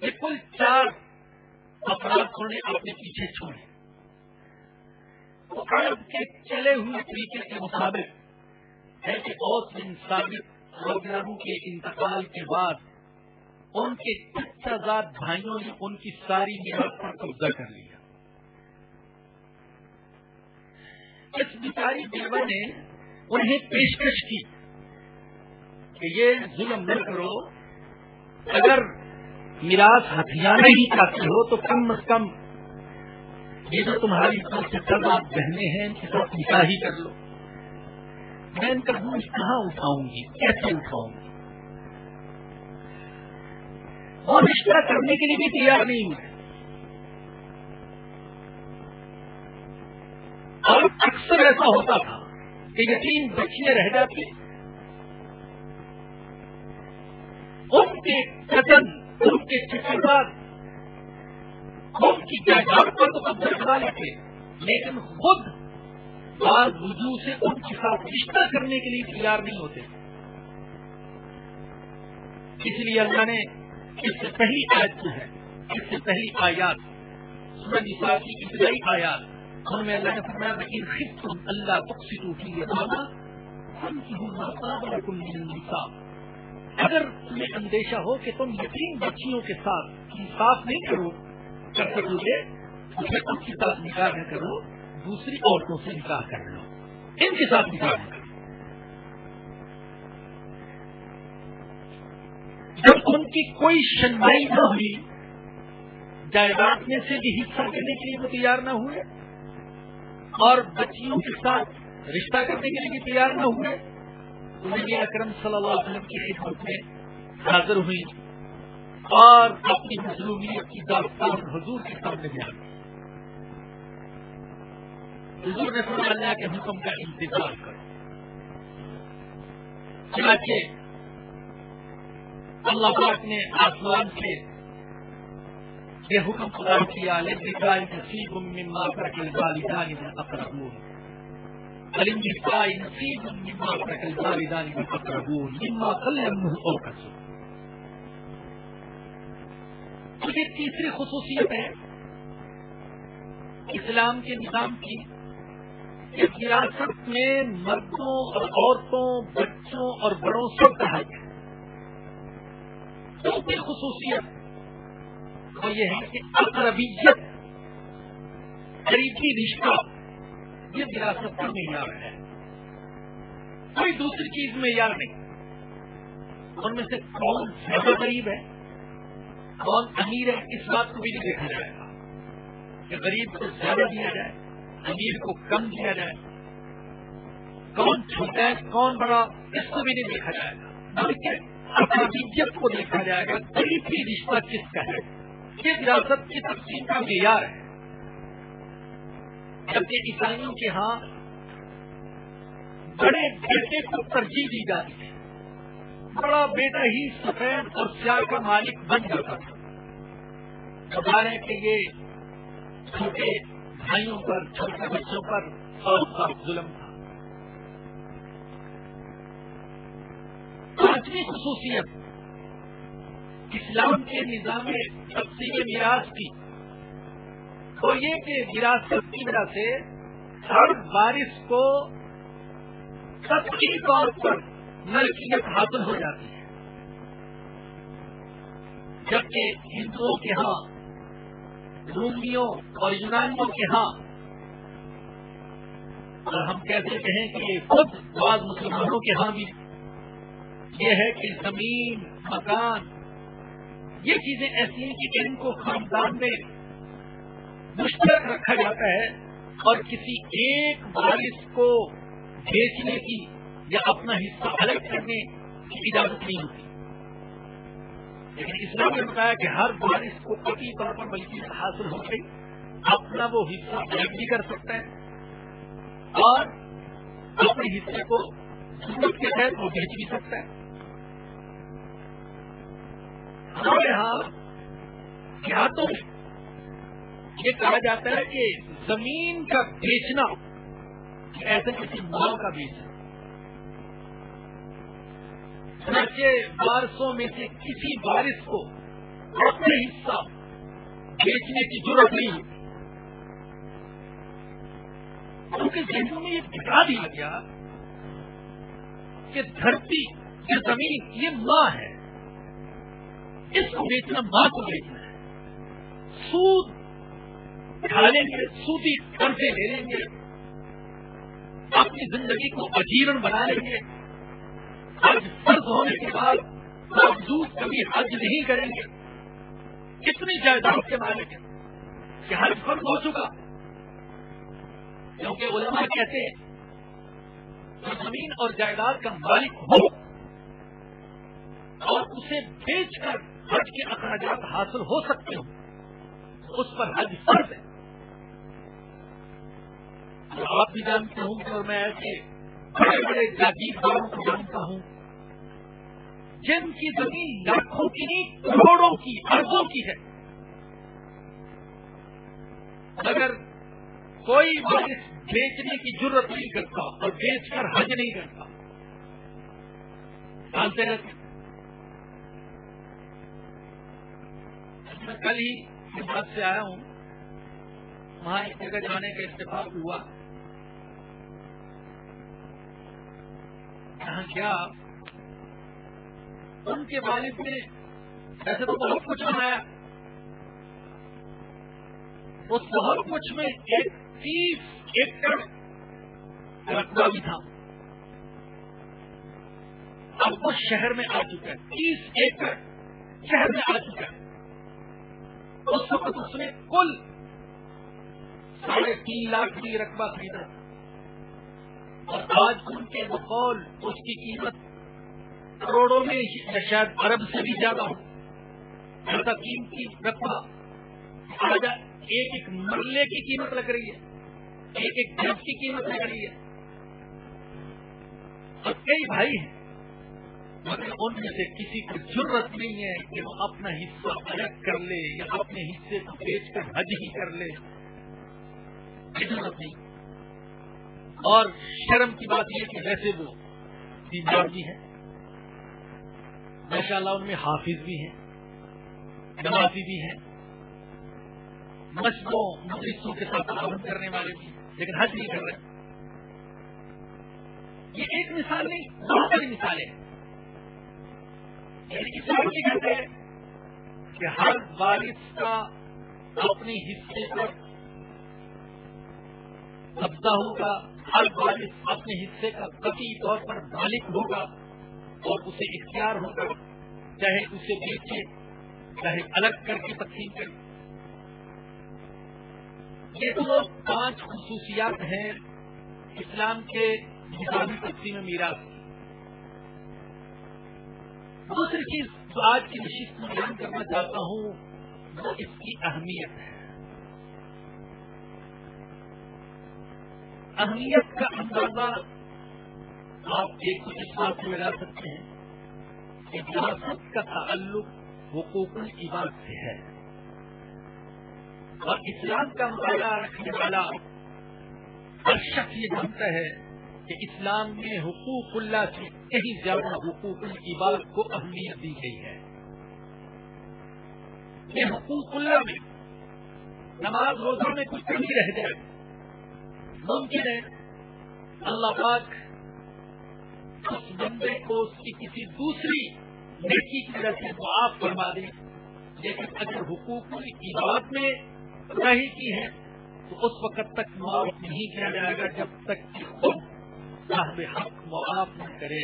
یہ کل 4 افراد انہوں نے اپنے پیچھے چھوڑے. عرب کے چلے ہوئے طریقے کے مطابق ہے کہ اوس بن ثابت رضی اللہ عنہ کے انتقال کے بعد ان کے چچازاد بھائیوں نے ان کی ساری میراث پر قبضہ کر لیا. اس بیچاری بیوہ نے انہیں پیشکش کی کہ یہ ظلم نہ کرو, اگر میراث ہتھیانا ہی چاہتے ہو تو کم از کم یہ جو تمہاری چچازاد بہنیں ہیں ان کے ساتھ نکاح ہی کر لو. میں ان کا بوجھ کہاں اٹھاؤں گی, کیسے اٹھاؤں گی؟ اور رشتہ کرنے کے لیے بھی تیار نہیں ہوئے. اور اکثر ایسا ہوتا تھا کہ یتیم بچیاں رہ جاتی, ان کے کزن، ان کے چچیزاد ان کی جائیداد پر تو قبضہ کرا لیتے، لیکن خود بعض وجوہ سے ان کے ساتھ رشتہ کرنے کے لیے تیار نہیں ہوتے. اس لیے اللہ نے اس سے پہلی آیت جو ہے، اس سے پہلی آیات سورہ نساء کی ابتدائی آیات، ان میں اللہ نے فرمایا کہ ان خفتم اللہ تقسطوا فی اليتامى فانكحوا ما طاب لكم من النساء، اگر تمہیں اندیشہ ہو کہ تم یتیم بچیوں کے ساتھ انصاف نہیں کر سکو گے تو پھر ان کے ساتھ نکاح نہ کرو، دوسری عورتوں سے نکاح کر لو، ان کے ساتھ نکاح نہ کرو. جب ان کی کوئی شنائی نہ ہوئی، جائیداد میں سے بھی حصہ کرنے کے لیے وہ تیار نہ ہوئے اور بچیوں کے ساتھ رشتہ کرنے کے لیے بھی تیار نہ ہوئے، تو نبی اکرم صلی اللہ علیہ وسلم کی خدمت میں حاضر ہوئی اور اپنی مظلومیت کی داستان حضور کے سامنے بیان کی. حضور نے فرمایا اللہ کے حکم کا انتظار کرو. چنانچہ اللہ پاک نے آسمان سے یہ حکم قرار کیا للرجال نصیب مما ترک الوالدان والاقربون، وللنساء نصیب مما ترک الوالدان والاقربون مما قل منه او کثر. تو یہ تیسری خصوصیت ہے اسلام کے نظام کی کہ وراثت میں مردوں اور عورتوں، بچوں اور بڑوں سب کا حق ہے. دوسری خصوصیت وہ یہ ہے کہ اقربیت، قریبی رشتہ، یہ وراثت کا معیار ہے، کوئی دوسری چیز معیار نہیں. ان میں سے کون زیادہ قریب ہے، کون امیر ہے، اس بات کو بھی نہیں دیکھا جائے گا کہ غریب کو زیادہ دیا جائے، امیر کو کم دیا جائے، کون چھوٹا ہے کون بڑا، اس کو بھی نہیں دیکھا جائے گا، بلکہ اقربیت کو دیکھا جائے گا، قریبی رشتہ کس کا ہے. یہ وراثت کی تقسیم کا معیار ہے. جبکہ عیسائیوں کے ہاں بڑے بیٹے کو ترجیح دی جاتی ہے، بڑا بیٹا ہی سفید اور سیاہ کا مالک بن جاتا تھا. بتا رہے کہ یہ چھوٹے بھائیوں پر، چھوٹے بچوں پر اور ظلم تھا. پانچویں خصوصیت اسلام کے نظام تقسیم میراث کی وہ یہ کہ وراثت کی وجہ سے ہر وارث کو قطعی طور پر ملکیت حاصل ہو جاتی ہے. جبکہ ہندوؤں کے ہاں، رومیوں اور یونانیوں کے ہاں، اور ہم کہتے ہیں کہ خود بعض مسلمانوں کے ہاں بھی یہ ہے کہ زمین، مکان، یہ چیزیں ایسی ہیں کہ ان کو خاندان میں مشترک رکھا جاتا ہے اور کسی ایک وارث کو بیچنے کی یا اپنا حصہ الگ کرنے کی اجازت نہیں ہوتی. لیکن اسلام نے بتایا کہ ہر وارث کو قطعی طور پر ملکیت حاصل ہو گئی، اپنا وہ حصہ الگ بھی کر سکتا ہے اور اپنے حصے کو ضرورت کے تحت وہ بیچ بھی سکتا ہے. ہمارے ہاں دیہاتوں میں یہ کہا جاتا ہے کہ زمین کا بیچنا ایسے کسی مال کا بیچنا. وارثوں میں سے کسی وارث کو اپنے حصہ بیچنے کی ضرورت نہیں ہوتی، کیونکہ ذہنوں میں یہ بتا دیا گیا کہ دھرتی، یہ زمین، یہ ماں ہے، اس کو بیچنا ماں کو بیچنا ہے. سود کھا لیں گے، سودی قرضے لے لیں گے، اپنی زندگی کو اجیرن بنا لیں گے، حج فرض ہونے کے بعد باوجود کبھی حج نہیں کریں گے. کتنی جائیداد کے مالک ہیں کہ حج فرض ہو چکا، کیونکہ علماء کہتے ہیں کہ زمین اور جائیداد کا مالک ہو اور اسے بیچ کر حج کے اخراجات حاصل ہو سکتے ہوں، اس پر حج فرض ہے. آپ بھی جانتے ہوں کہ اور میں ایسے بڑے بڑے جاگیرداروں کو جانتا ہوں جن کی زمین لاکھوں کی نہیں کروڑوں کی اربوں کی ہے، اگر کوئی وارث بیچنے کی جرت نہیں کرتا اور بیچ کر حج نہیں کرتا، ڈالتے رہتے. میں کل ہی بات سے آیا ہوں، وہاں ایک جگہ جانے کا اتفاق ہوا. یہاں کیا ان کے والد نے ایسے تو بہت کچھ بنایا، اس بہت کچھ میں 30 ایکڑ رقبہ بھی تھا. اب وہ شہر میں آ چکا ہے، 30 ایکڑ شہر میں آ چکا ہے. اس وقت اس نے کل 3.5 لاکھ کی رقبہ خریدا، اور آج ان کے بقول اس کی قیمت کروڑوں میں یا شاید ارب سے بھی زیادہ ہو. ایسا قیمتی رقبہ آج ایک مرلے کی قیمت لگ رہی ہے، ایک گھر کی قیمت لگ رہی ہے. اور کئی بھائی ہیں مگر ان میں سے کسی کو ضرورت نہیں ہے کہ وہ اپنا حصہ الگ کر لے یا اپنے حصے کو بیچ کر حج ہی کر لے. ضرورت نہیں. اور شرم کی بات یہ کہ ویسے وہ دیندار بھی ہیں، ماشاء اللہ ان میں حافظ بھی ہیں، نمازی بھی ہیں، مسجدوں مدرسوں کے ساتھ تعاون کرنے والے بھی، لیکن حج نہیں کر رہے. یہ ایک مثال نہیں، بہت ساری مثالیں ہیں. یعنی اسلام یہ کہتے ہیں کہ ہر وارث کا اپنے حصے پر قبضہ ہوگا، ہر وارث اپنے حصے کا قطعی طور پر مالک ہوگا اور اسے اختیار ہوگا، چاہے اسے بیچے چاہے الگ کر کے تقسیم کرے. یہ تو 5 خصوصیات ہیں اسلام کے نظامی تقسیم میراث کی. دوسری چیز جو آج کی نشست میں بیان کرنا چاہتا ہوں وہ اس کی اہمیت ہے. اہمیت کا اندازہ آپ ایک تو اس بات سے لگا سکتے ہیں کہ وراثت کا تعلق حقوق العباد سے ہے، اور اسلام کا مطالعہ رکھنے والا ہر شخص یہ جانتا ہے کہ اسلام میں حقوق اللہ سے کہیں زیادہ حقوق العباد کو اہمیت دی گئی ہے. یہ حقوق اللہ میں نماز روزہ میں کچھ کمی رہ جائے، ممکن ہے اللہ پاک اس بندے کو اس کی کسی دوسری نیکی کی وجہ سے معاف فرما دے، لیکن اگر حقوق العباد میں نہیں کی ہے تو اس وقت تک معاف نہیں کیا جائے گا جب تک کہ خود صاحب حق معاف نہ کرے.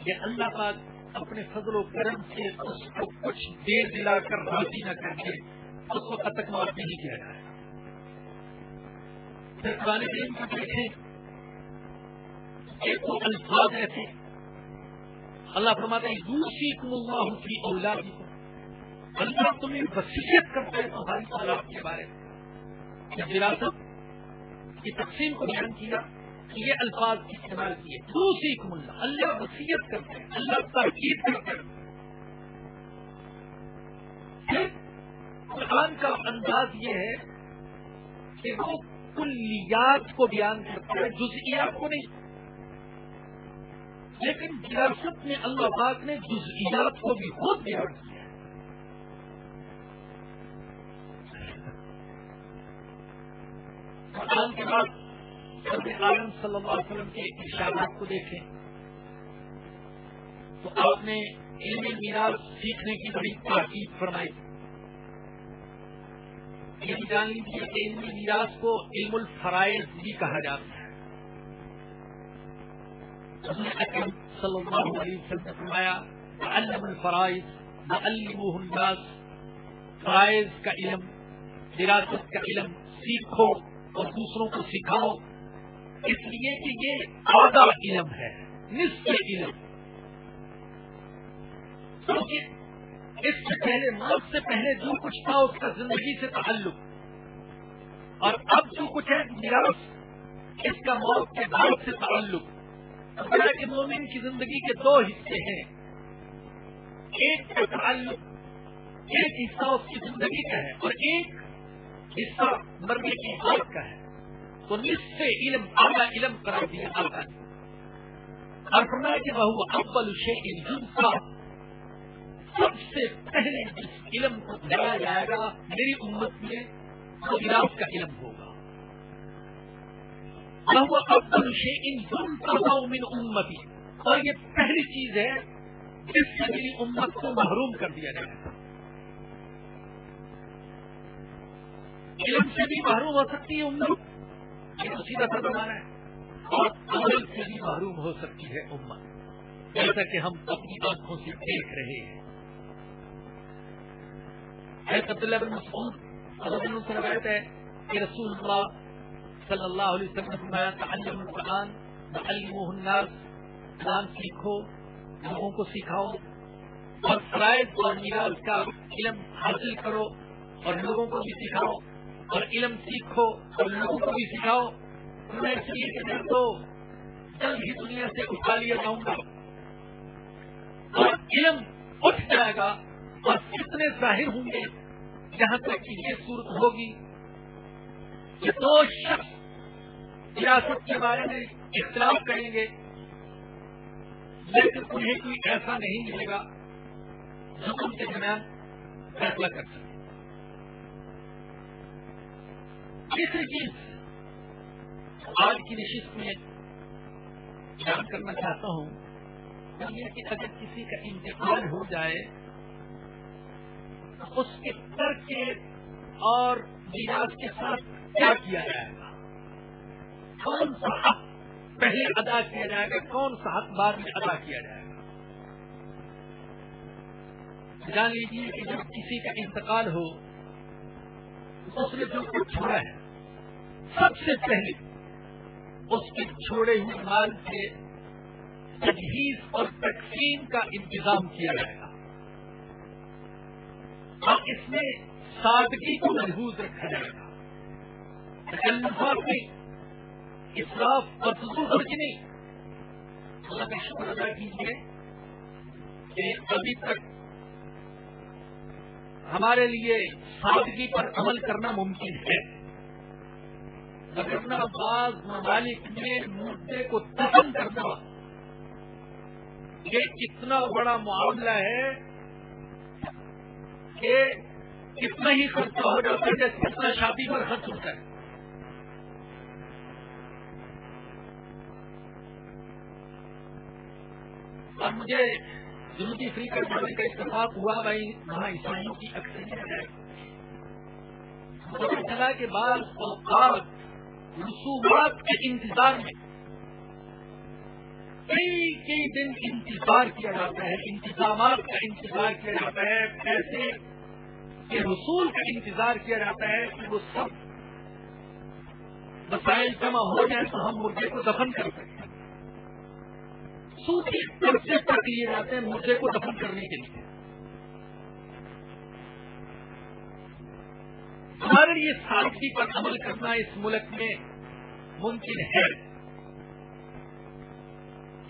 کہ اللہ پاک اپنے فضل و کرم سے اس کو کچھ دے دلا کر راضی نہ کر کے اس وقت تک معاف نہیں کیا جائے گا. پھر قرآن کریم کو دیکھیں، ایک تو الفاظ ایسے اللہ فرماتا ہے یوصیکم اللہ فی اولادکم، اللہ تمہیں وصیت کرتا ہے تمہاری اولاد کے بارے میں. جب وراثت کی تقسیم کو بیان کیا یہ الفاظ استعمال کیے، یوصیکم اللہ، اللہ وصیت کرتے ہیں، اللہ تاکید کرتے ہیں. پھر قرآن کا انداز یہ ہے کہ وہ کلیات کو بیان کرتا ہے، جزئیات کو نہیں. لیکن وراثت میں اللہ پاک نے جزئیات کو بھی خود بیان کیا ہے. قرآن کے بعد سرور عالم صلی اللہ علیہ وسلم کے ارشادات کو دیکھیں تو آپ نے علم میراث سیکھنے کی بڑی تاکید فرمائی. یہ جان لیجیے کہ علم میراث کو علم الفرائض بھی کہا جاتا ہے. اکرم صلی اللہ علیہ وسلم نے فرمایا علم الفرائض وعلموہ الناس، فرائض کا علم، وراثت کا علم سیکھو اور دوسروں کو سکھاؤ، اس لیے کہ یہ آدھا علم ہے، نصف علم. کیونکہ اس سے پہلے، موت سے پہلے جو کچھ تھا اس کا زندگی سے تعلق، اور اب جو کچھ ہے میراث اس کا موت کے بعد سے تعلق. کہ مومن کی زندگی کے 2 حصے ہیں، ایک کا تعلق ایک حصہ اس کی زندگی کا ہے اور ایک حصہ مرنے کی موت کا ہے، تو نصف علم اعلیٰ علم قرار دیا جاتا ہے اور فرمایا کہ وہ اول شیء ینفع، سب سے پہلے جس علم کو دیا جائے گا میری امت میں وہ علاج کا علم ہوگا۔ وہ اول شیء ینفع من امتی، اور یہ پہلی چیز ہے جس سے میری امت کو محروم کر دیا جائے گا۔ علم سے بھی محروم ہو سکتی ہے امت، یہ تو سیدھا سا بنانا ہے، اور عمل سے بھی محروم ہو سکتی ہے امت، جیسا کہ ہم اپنی آنکھوں سے دیکھ رہے ہیں۔ حضرت عبداللہ بن مسعود رضی اللہ عنہ سے روایت ہے کہ رسول اللہ صلی اللہ علیہ وسلم نے فرمایا تعلموا القرآن وعلموہ الناس، قرآن سیکھو، لوگوں کو سکھاؤ، اور فرائض اور میراث کا علم حاصل کرو اور لوگوں کو بھی سکھاؤ، اور علم سیکھو اور لوگوں کو بھی سکھاؤ۔ میں اس لیے کہ میں تو جلد ہی دنیا سے اٹھا لیا جاؤں گا اور علم اٹھ جائے گا اور کتنے ظاہر ہوں گے جہاں تک کہ یہ صورت ہوگی کہ دو شخص وراثت کے بارے میں اختلاف کریں گے، لیکن انہیں کوئی ایسا نہیں ملے گا جو ان کے درمیان فیصلہ کر سکے۔ تیسری چیز آج کی نشست میں بیان کرنا چاہتا ہوں وہ یہ کہ اگر کسی کا انتقال ہو جائے اس کے ترکے اور میراث کے ساتھ کیا کیا جائے گا، کون سا حق پہلے ادا کیا جائے گا، کون سا حق بعد میں ادا کیا جائے گا۔ جان لیجیے کہ جب کسی کا انتقال ہو اس نے جو کچھ چھوڑا ہے سب سے پہلے اس کے چھوڑے ہوئے مال سے تجہیز اور تقسیم کا انتظام کیا جائے گا اور اس میں سادگی کو محفوظ رکھا جائے گا، تکلفات نہیں، اسراف اور فضول خرچ نہیں۔ اللہ کا شکر ادا کیجیے کہ ابھی تک ہمارے لیے سادگی پر عمل کرنا ممکن ہے، مگر بعض ممالک میں مردے کو دفن کرنا یہ اتنا بڑا معاملہ ہے کہ کتنا ہی خرچہ ہو جاتا ہے جیسے کتنا شادی پر خرچ ہوتا ہے۔ اور مجھے جنوبی افریقہ جانے کا اتفاق ہوا، بھائی وہاں عیسائیوں کی اکثریت ہے، پتہ چلا کہ بعض اوقات رسومات کے انتظار میں کئی دن انتظار کیا جاتا ہے، انتظامات کا انتظار کیا جاتا ہے، پیسے کے رسول کا انتظار کیا جاتا ہے کہ وہ سب وسائل جمع ہو جائیں تو ہم مردے کو دفن کر سکیں۔ سوچی پیسے تک لیے جاتے ہیں مردے کو دفن کرنے کے لیے۔ ہمارے لیے سادگی پر عمل کرنا اس ملک میں ممکن ہے،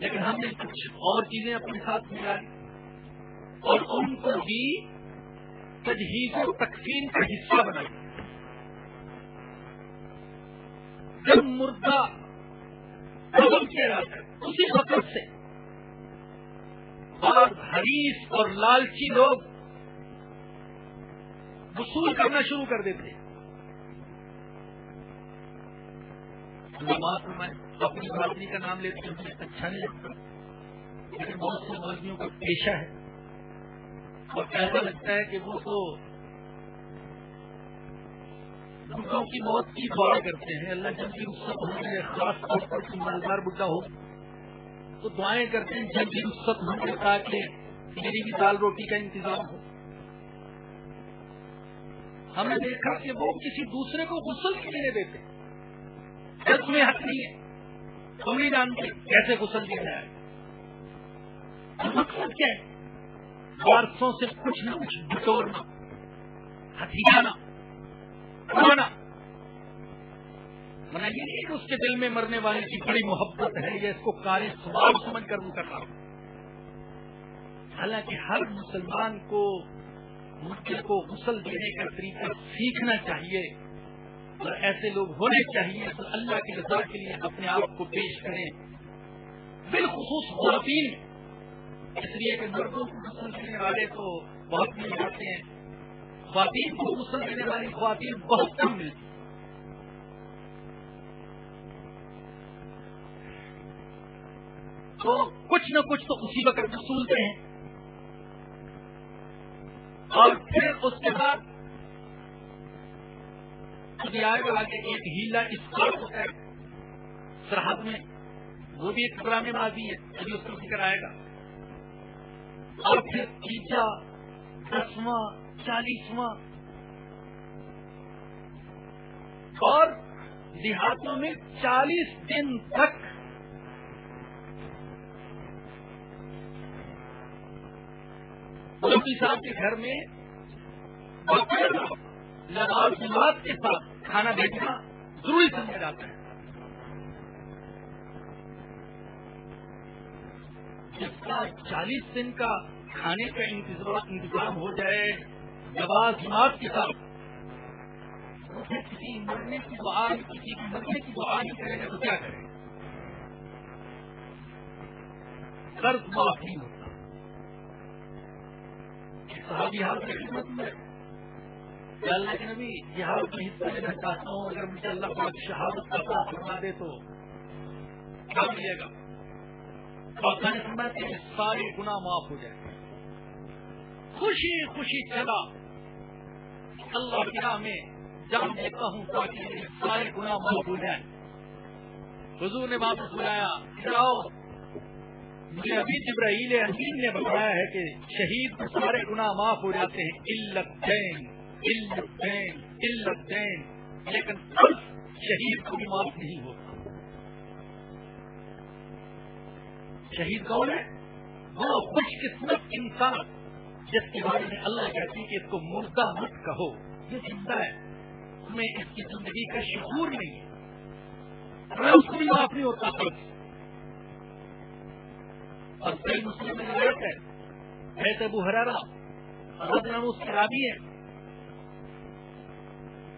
لیکن ہم نے کچھ اور چیزیں اپنے ساتھ ملائی اور ان کو بھی تجہیز و تقسیم کا حصہ بنائی۔ جب مردہ قبول کیا جاتا ہے اسی وقت سے اور حریص اور لالچی لوگ وصول کرنا شروع کر دیتے۔ میں اپنی برادری کا نام لیتے ہیں، مجھے اچھا نہیں لگتا، لیکن بہت سے مولویوں کا پیشہ ہے اور ایسا لگتا ہے کہ وہ تو بڈھوں کی موت کی دعا کرتے ہیں، اللہ جلدی رخصت ہو جائے، خاص طور پر کوئی مالدار بڈھا ہو تو دعائیں کرتے ہیں جلدی رخصت ہو جائے تاکہ میری بھی دال روٹی کا انتظام ہو۔ ہم نے دیکھا کہ وہ کسی دوسرے کو غسل نہیں دینے دیتے، تمہیں حق نہیں ہے، تم نہیں جانتے کیسے غسل دیا جائے۔ مقصد کیا ہے؟ وارثوں سے کچھ نہ کچھ بٹورنا، ہتھیانا، کھانا۔ منا یہ نہیں کہ اس کے دل میں مرنے والے کی بڑی محبت ہے یا اس کو کاری ثواب سمجھ کر وہ کر رہا ہوں۔ حالانکہ ہر مسلمان کو مردے کو غسل دینے کا طریقہ سیکھنا چاہیے، اور ایسے لوگ ہونے چاہیے جو اللہ کی رضا کے لیے اپنے آپ کو پیش کریں، بالخصوص خواتین، اس لیے کہ مردوں کو غسل دینے والے تو بہت مل جاتے ہیں، خواتین کو غسل دینے والی خواتین بہت کم ملتی. تو کچھ نہ کچھ تو اسی وقت وصولتے ہیں، اور پھر اس کے بعد ابھی آئے گا آگے ایک ہیلا اسکارٹ ہوتا ہے سرحد میں، وہ بھی ایک پرانے ماضی ہے، ابھی اس کا ذکر آئے گا. اور پھر تیجا، 10واں، 40واں، اور دیہاتوں میں 40 دن تک مولوی صاحب کے گھر میں لوازمات کے ساتھ کھانا بھیجنا ضروری سمجھا جاتا ہے. جس کا 40 دن کا کھانے کا انتظام ہو جائے لوازمات کے ساتھ، کسی مرنے کی دعا، کسی کی مرنے کی دعا نہیں کرے گا تو کیا کرے گا؟ قرض معاف نہیں ہوتا. صحابی حال کی خدمت میں اللہ کے نبی جہاد میں حصہ لینا چاہتا ہوں، اگر مجھے اللہ پاک شہادت کا عطا فرما دے تو کیا ملے گا؟ اور فرماتے ہیں سارے گناہ معاف ہو جائیں. خوشی خوشی چلا اللہ کی راہ میں جان دیتا ہوں تاکہ میرے سارے گناہ معاف ہو جائیں. حضور نے واپس بلایا، جاؤ، مجھے ابھی جبرائیل امین نے بتایا ہے کہ شہید کو سارے گناہ معاف ہو جاتے ہیں الدین، لیکن شہید کو بھی معاف نہیں ہوتا. شہید کون ہے؟ وہ خوش قسمت انسان جس کے بارے میں اللہ کہتی ہے کہ اس کو مردہ مت کہو، یہ زندہ ہے، تمہیں اس کی زندگی کا شعور نہیں ہے، اس کو بھی معاف نہیں ہوتا. اور کئی مسلم میں روایت ہے، حضرت ابو ہریرہ رضی اللہ عنہ اس کے راوی ہیں،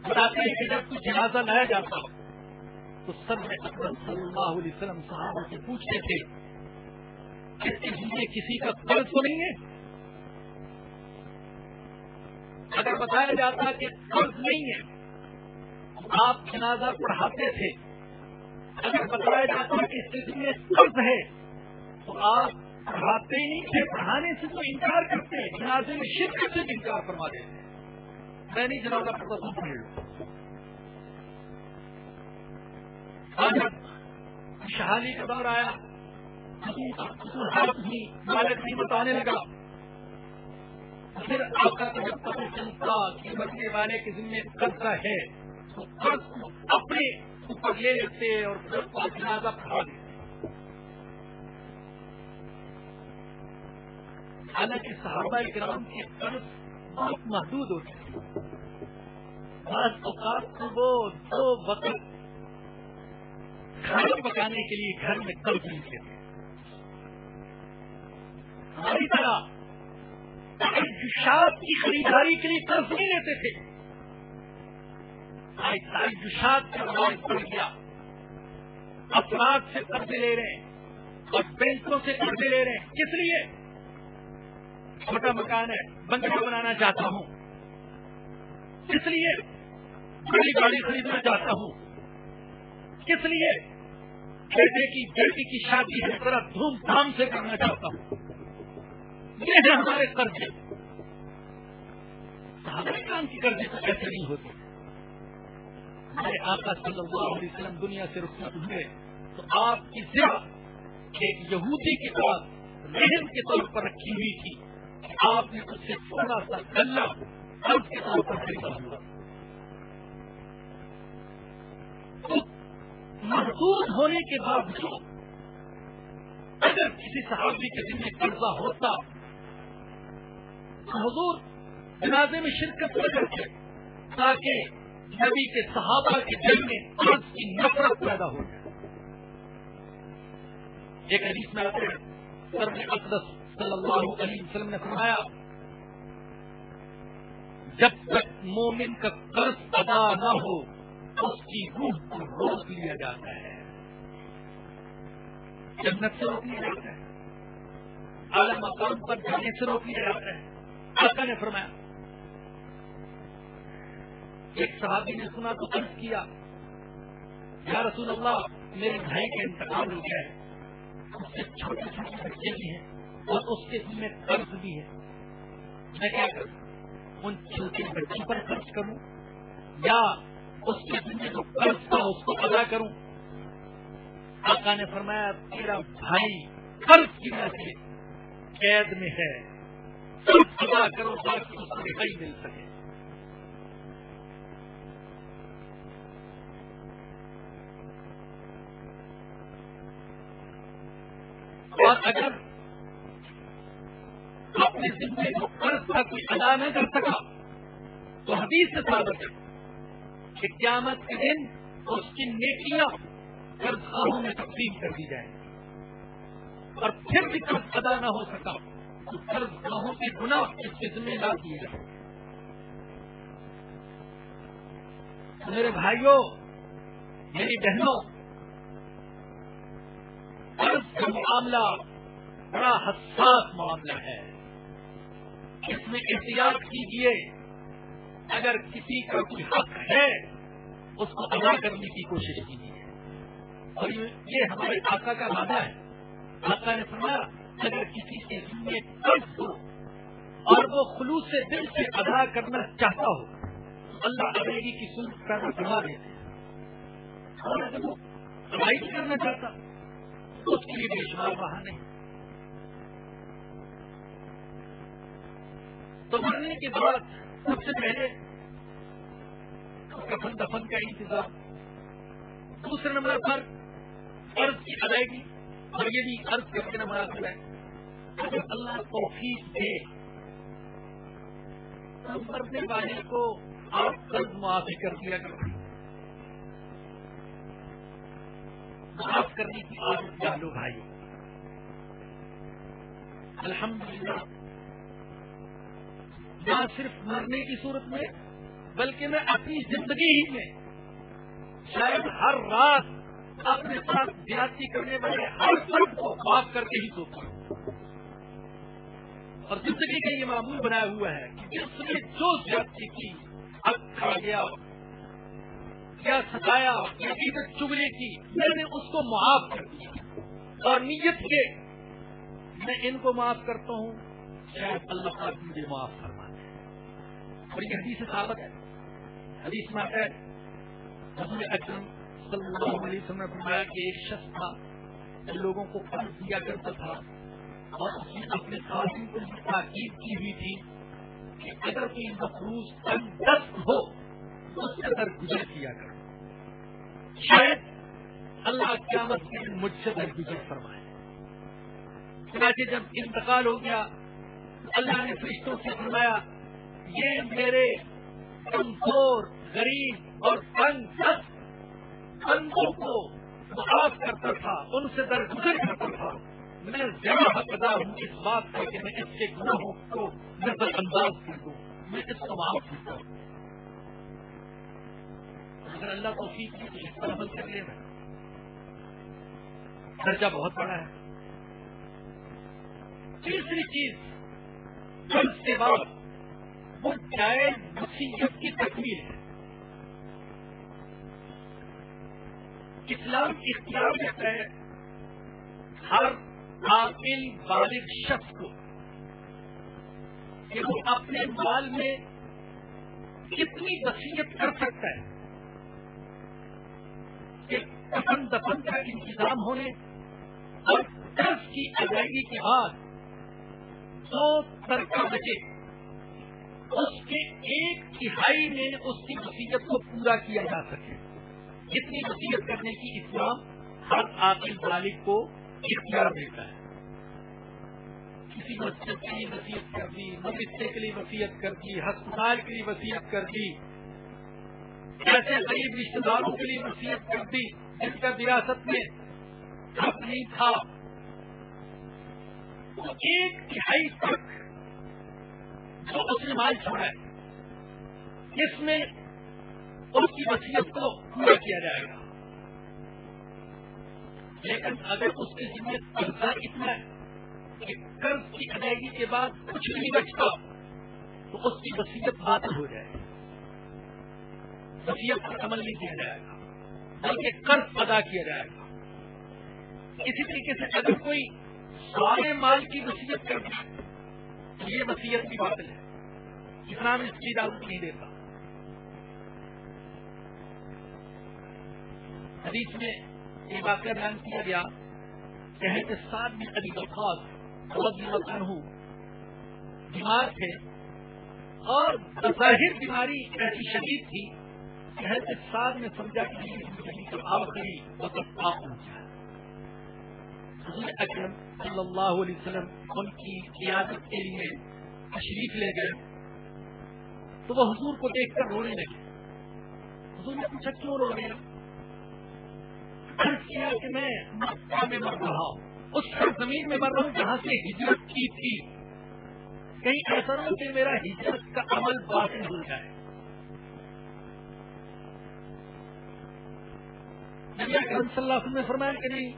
بتاتے ہیں کہ جب کوئی جنازہ لایا جاتا تو سب نے اکرم صلی اللہ علیہ وسلم صحابہ سے پوچھتے تھے اس کے لیے کسی کا قرض تو نہیں ہے؟ اگر بتایا جاتا کہ قرض نہیں ہے تو آپ جنازہ پڑھاتے تھے، اگر بتایا جاتا کہ اس کے لیے قرض ہے تو آپ پڑھاتے نہیں تھے، پڑھانے سے تو انکار کرتے، جنازے میں شرکت سے بھی انکار فرما دیتے. میں نہیں جنازہ پڑھتا تم پڑھ لو. جب خوشحالی کا دور آیا، مالک نہیں بتانے لگا، پھر آپ کا جب پتہ چلتا کہ مرنے والے کے ذمہ قرضہ ہے تو قرض اپنے اوپر لے لیتے اور پھر جنازہ پڑھا دیتے. حالانکہ صحابہ کرام کے قرض بہت محدود ہوتے ہیں. بعض اوقات کو وہ 2 وقت کھانا پکانے کے لیے گھر میں قرض نہیں لیتے. ہماری طرح تعیشات کی خریداری کے لیے قرض نہیں لیتے تھے. تعیشات کا رواج پڑ گیا، افراد سے قرض لے رہے ہیں اور بینکوں سے قرض لے رہے ہیں. کس لیے؟ چھوٹا مکان ہے، بنگلہ بنانا چاہتا ہوں، کس لیے؟ بڑی گاڑی خریدنا چاہتا ہوں، کس لیے؟ بیٹی کی شادی ہے، ذرا دھوم دھام سے کرنا چاہتا ہوں. یہ ہے ہمارے قرض. صحابہ کرام کی قرض تو ایسے نہیں ہوتے. ہمارے آقا صلی اللہ علیہ وسلم دنیا سے رخصت ہوئے تو آپ کی ذمہ ایک یہودی کے پاس رہن کے طور پر رکھی ہوئی تھی. آپ نے اس سے تھوڑا سا غلہ قرض کے طور پر خریدا ہوا. محدود ہونے کے باوجود اگر کسی صحابی کے دل میں قرضہ ہوتا تو حضور جنازے میں شرکت نہ کرتے تاکہ نبی کے صحابہ کے دل میں قرض کی نفرت پیدا ہو جائے. ایک حدیث میں آتے ہیں سر اقدس صلی اللہ علیہ وسلم نے فرمایا جب تک مومن کا قرض ادا نہ ہو اس کی روح کو روک لیا جاتا ہے، جنت سے روک لیا جاتا ہے، اعلی مقام پر جانے سے روک لیا جاتا ہے۔ آقا نے فرمایا، ایک صحابی نے سنا تو عرض کیا یا رسول اللہ میرے بھائی کا انتقال ہو گیا ہے، اس سے چھوٹے چھوٹے بچے بھی ہیں اور اس کے ذمہ قرض بھی ہے، میں کیا کروں؟ ان چھوٹے بچوں پر خرچ کروں یا اس کے ذمہ جو قرض تھا اس کو ادا کروں؟ آقا نے فرمایا تیرا بھائی قرض کی وجہ سے قید میں ہے، قرض ادا کرو تاکہ اس کو رہائی مل سکے۔ اور اگر اپنے ذمے کو قرض کا کوئی ادا نہ کر سکا تو حدیث سے ثابت ہے کہ قیامت کے دن اس کی نیکیاں قرض خواہوں میں تقسیم کر دی جائیں، اور پھر بھی قرض ادا نہ ہو سکا تو قرض خواہوں کے گناہ اس کے ذمہ لا دیے جائیں۔ میرے بھائیوں، میری بہنوں، قرض کا معاملہ بڑا حساس معاملہ ہے، اس میں احتیاط کیجیے۔ اگر کسی کا کوئی حق ہے اس کو ادا کرنے کی کوشش کیجیے، اور یہ ہمارے آقا کا وعدہ ہے۔ آقا نے فرمایا اگر کسی کے ذمہ قرض ہو اور وہ خلوص دل سے ادا کرنا چاہتا ہو تو اللہ ادائیگی کی صورت پیدا کروا دیتے ہیں، اور اگر وہ ادائیگی کرنا چاہتا اس کے لیے بے شمار بہانے ہیں۔ تو مرنے کے بعد سب سے پہلے کفن دفن کا انتظام، دوسرے نمبر پر قرض کی ادائیگی، اور یہ بھی قرض کرنے مناسب ہے اگر اللہ توفیق دے تو مرنے والے کو آپ قرض معافی کر دیا کرو، معاف کرنے کی عادت ڈالو بھائی۔ الحمدللہ نہ صرف مرنے کی صورت میں بلکہ میں اپنی زندگی ہی میں شاید ہر رات اپنے ساتھ زیادتی کرنے والے ہر فرد کو معاف کر کے ہی سوتا ہوں، اور زندگی کا یہ معمول بنایا ہوا ہے کہ جس نے جو زیادتی کی، حق کھا گیا یا ستایا یا عزت چگلی کی، میں نے اس کو معاف کر دیا اور نیت کے میں ان کو معاف کرتا ہوں، شاید اللہ پاک مجھے معاف فرما دے۔ اور یہ حدیث ثابت ہے، حدیث میں ہے رسول اکرم صلی اللہ علیہ وسلم نے فرمایا کہ ایک شخص تھا جو لوگوں کو قرض دیا کرتا تھا، اور اس نے اپنے خادم کو تاکید کی ہوئی تھی کہ اگر کوئی مقروض تنگ ہو اس سے درگزر کیا کرو، شاید اللہ قیامت کے دن مجھ سے درگزر فرمائے۔ چنانچہ جب انتقال ہو گیا اللہ نے فرشتوں سے فرمایا یہ میرے کمزور، غریب اور تنگ دست بندوں کو معاف کرتا تھا، ان سے درگزر کرتا تھا، میں زیادہ حقدار ہوں اس بات کا کہ میں اس کے گناہوں کو نظر انداز کر دوں، میں اس کو معاف کرتا ہوں۔ اگر اللہ توفیق کی تو اس پر عمل کر لے گا، درجہ بہت بڑا ہے۔ تیسری چیز قرض کے بعد وہ جائز وصیت کی تکمیل ہے۔ اسلام اختیار دیتا ہے ہر عاقل بالغ شخص کو کہ وہ اپنے مال میں کتنی وصیت کر سکتا ہے کہ کفن دفن کا انتظام ہونے اور قرض کی ادائیگی کے بعد جو ترکہ بچے اس کے 1/3 میں اس کی وصیت کو پورا کیا جا سکے۔ اتنی وصیت کرنے کی اسلام ہر عاقل بالغ کو اختیار دیتا ہے۔ کسی مسجد کے لیے وصیت کر دی، مدرسے کے لیے وصیت کر دی، ہسپتال کے لیے وصیت کر دی، ایسے غریب رشتے داروں کے لیے وصیت کر دی جن کا وراثت میں حق نہیں تھا، تو 1/3 تک جو اس نے مال چھوڑا ہے اس میں اس کی وصیت کو پورا کیا جائے گا. لیکن اگر اس کے ذمہ قرضہ اتنا ہے کہ قرض کی ادائیگی کے بعد کچھ نہیں بچتا تو اس کی وصیت باطل ہو جائے گی. وصیت پر عمل نہیں کیا جائے گا بلکہ قرض ادا کیا جائے گا. اسی طریقے سے اگر کوئی سارے مال کی وصیت کرتا ہے تو یہ وصیت بھی باطل ہے. اسلام اس کی اجازت نہیں دیتا. حدیث میں یہ واقعہ بیان کیا گیا کہ حضرت سعد بن ابی وقاص رضی اللہ عنہ بیمار تھے اور بظاہر بیماری ایسی شدید تھی کہ حضرت سعد نے سمجھا کہ زندگی کا آخری وقت آ پہنچا ہے. حضور اکرم صلی اللہ علیہ وسلم ان کی عیادت کے لیے تشریف لے گئے تو وہ حضور کو دیکھ کر رونے لگے. حضور نے پوچھا کیوں رو رہے ہیں؟ عرض کیا کہ میں مکہ میں مر رہا ہوں, اس زمین میں مر رہا ہوں جہاں سے ہجرت کی تھی. کہیں ایسا نہ ہو کہ میرا ہجرت کا عمل باطل ہو جائے. نبی اکرم صلی اللہ علیہ وسلم نے فرمایا کہ نہیں,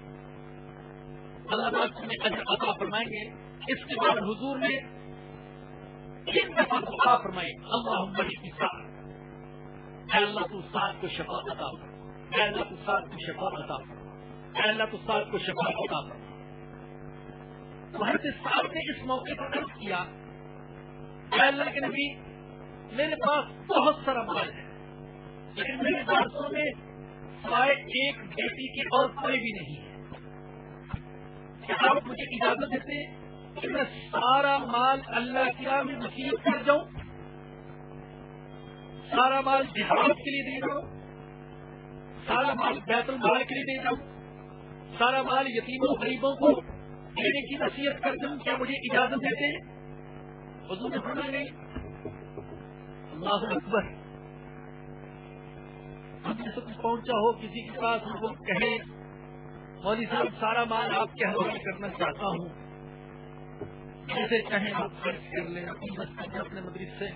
اللہ تعالیٰ تمہیں اجر عطا فرمائیں گے. اس کے بعد حضور نے 3 دفعہ دعا فرمائی, اللہم اشفی سعد, اے اللہ تو سعد کو شفا عطا فرما, اے اللہ تو سعد کو شفا عطا فرما, اے اللہ تو سعد کو شفا عطا فرما. حضرت سعد نے اس موقع پر عرض کیا, اے اللہ کے نبی میرے پاس بہت سارا مال ہے لیکن میرے وارثوں میں سوائے ایک بیٹی کی اور کوئی بھی نہیں ہے. کیا آپ مجھے اجازت دیتے کہ میں سارا مال اللہ کی راہ میں وصیت کر جاؤں, سارا مال جہاد کے لیے دے جاؤں, سارا مال بیت المال کے لیے دے جاؤں, سارا مال یتیموں غریبوں کو دینے کی وصیت کر دوں؟ کیا مجھے اجازت دیتے ہیں؟ حضور نے فرمایا نہیں. اللہ اکبر. ہم سے کچھ پہنچا ہو کسی کے پاس ان کو کہیں مولوی صاحب سارا مال آپ کے حوالے کرنا چاہتا ہوں, جیسے چاہیں آپ خرچ کر لیں اپنے مدرسے.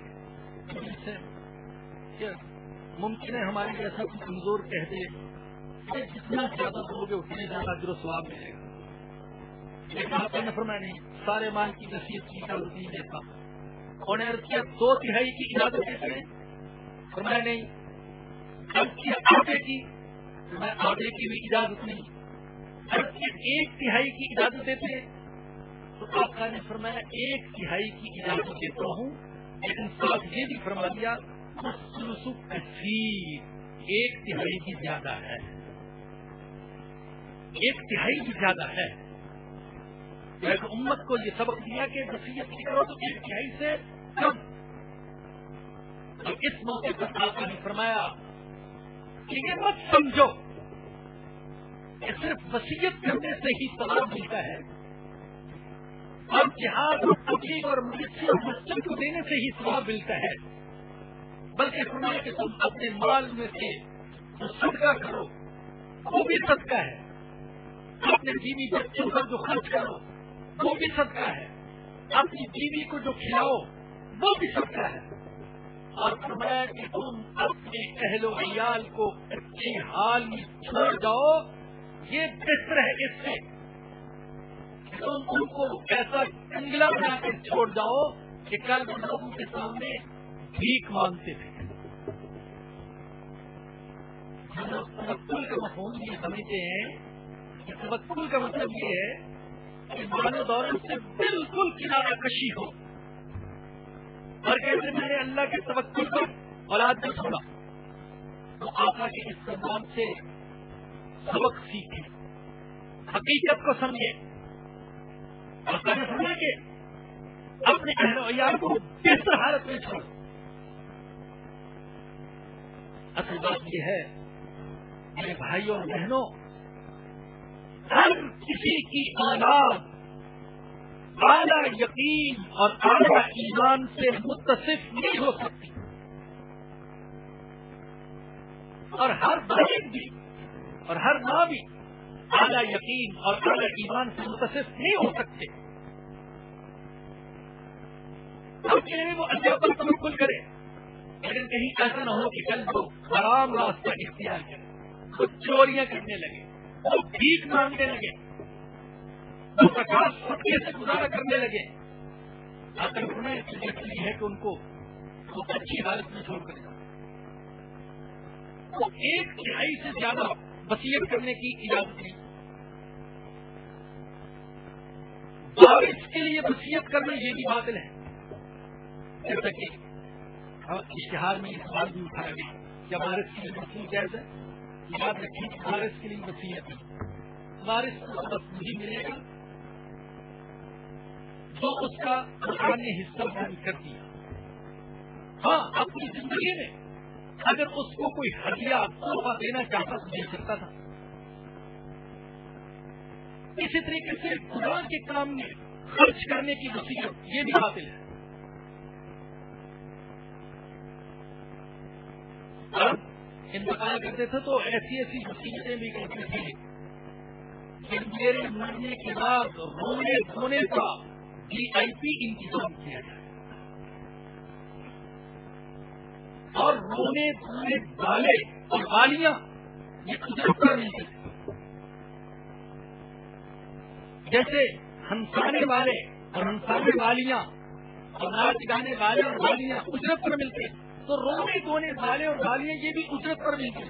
ممکن ہے ہمارے جیسا کوئی کمزور کہہ دے جتنا زیادہ دو گے اتنے زیادہ اجر و ثواب ملے گا. لیکن آپ نے فرمایا نہیں, سارے مال کی وصیت کی اجازت نہیں دیتا. اور نے عرض کیا 2/3 کی اجازت دیتے ہیں؟ فرمایا نہیں. عرض کیا آدھے کی؟ میں آدھے کی بھی اجازت نہیں. عرض کیا 1/3 کی اجازت دیتے ہیں؟ تو آقا نے فرمایا 1/3 کی اجازت دیتا ہوں, لیکن ساتھ یہ بھی فرما دیا ثلث کثیر, 1/3 کی زیادہ ہے, 1/3 کی زیادہ ہے. لیکن امت کو یہ سبق دیا کہ وصیت کرو تو 1/3 سے کم. تو اس موقع پر آقا نے فرمایا کہ یہ مت سمجھو کہ صرف وصیت کرنے سے ہی ثواب ملتا ہے اور جہاد اور تبلیغ اور مسجد کو دینے سے ہی ثواب ملتا ہے, بلکہ فرمایا کہ تم اپنے مال میں سے جو صدقہ کرو وہ بھی صدقہ ہے, اپنے بیوی بچوں پر جو خرچ کرو وہ بھی صدقہ ہے, اپنی بیوی کو جو کھلاؤ وہ بھی صدقہ ہے. اور فرمایا کہ تم اپنے اہل و عیال کو اچھے حال میں چھوڑ جاؤ, یہ بہتر ہے اس سے تم ان کو ایسا کنگلا بنا کر چھوڑ جاؤ کہ کل لوگوں کے سامنے بھیک مانگتے تھے. توکل کا مفہوم یہ سمجھتے ہیں کہ توکل کا مطلب یہ ہے کہ مال و دولت سے بالکل کنارہ کشی ہو اور کہتے میں نے اللہ کے توکل پر اولاد کو چھوڑا. تو آقا کے اس زبان سے سبق سیکھے, حقیقت کو سمجھے. آقا نے سمجھا کہ اپنے اہل و عیال کو بہتر حالت میں چھوڑو. اصل بات یہ ہے میرے بھائیوں اور بہنوں, ہر کسی کی اولاد اعلیٰ یقین اور اعلیٰ ایمان سے متصف نہیں ہو سکتی, اور ہر والد بھی اور ہر ماں بھی اعلیٰ یقین اور اعلیٰ ایمان سے متصف نہیں ہو سکتے. اپنے وہ اللہ پر توکل کرے، لیکن کہیں ایسا نہ ہو کہ کل وہ حرام راستہ اختیار کرے، وہ چوریاں کرنے لگے، وہ بھیک مانگنے لگے، وہ زکات صدقے سے گزارا کرنے لگے۔ اگر انہیں یہ ہے کہ ان کو وہ اچھی حالت میں چھوڑ کر جائے، وہ 1/3 سے زیادہ وصیت کرنے کی اجازت نہیں۔ وارث کے لیے وصیت کرنا یہ بھی باطل ہے، جیسا کہ اشتہار میں یہ سوال بھی اٹھایا گیا کیا وارث کے لیے وصیت جائز ہے؟ یاد رکھیں کہ وارث کے لیے وصیت ہے، وارث کو بس وہی ملے گا جو اس کا قرآن نے حصہ بیان کر دیا۔ ہاں، اپنی زندگی میں اگر اس کو کوئی ہدیہ تحفہ دینا چاہتا تو دے سکتا تھا۔ اسی طریقے سے خدا کے کام میں خرچ کرنے کی وصیت یہ بھی باطل ہے۔ انتقال کرتے تھے تو ایسی وصیتیں بھی کرتے تھے کہ میرے مرنے کے بعد رونے دھونے کا VIP انتظام کیا جائے، اور رونے دھونے والے اور والیاں یہ اجرت پر ملتے تھے، جیسے ہنسانے والے اور ہنسانے والیاں اور ناچ گانے والے اور والیاں اجرت پر ملتے، تو رونے دھونے والے اور والیاں یہ بھی اجرت پر ملتے،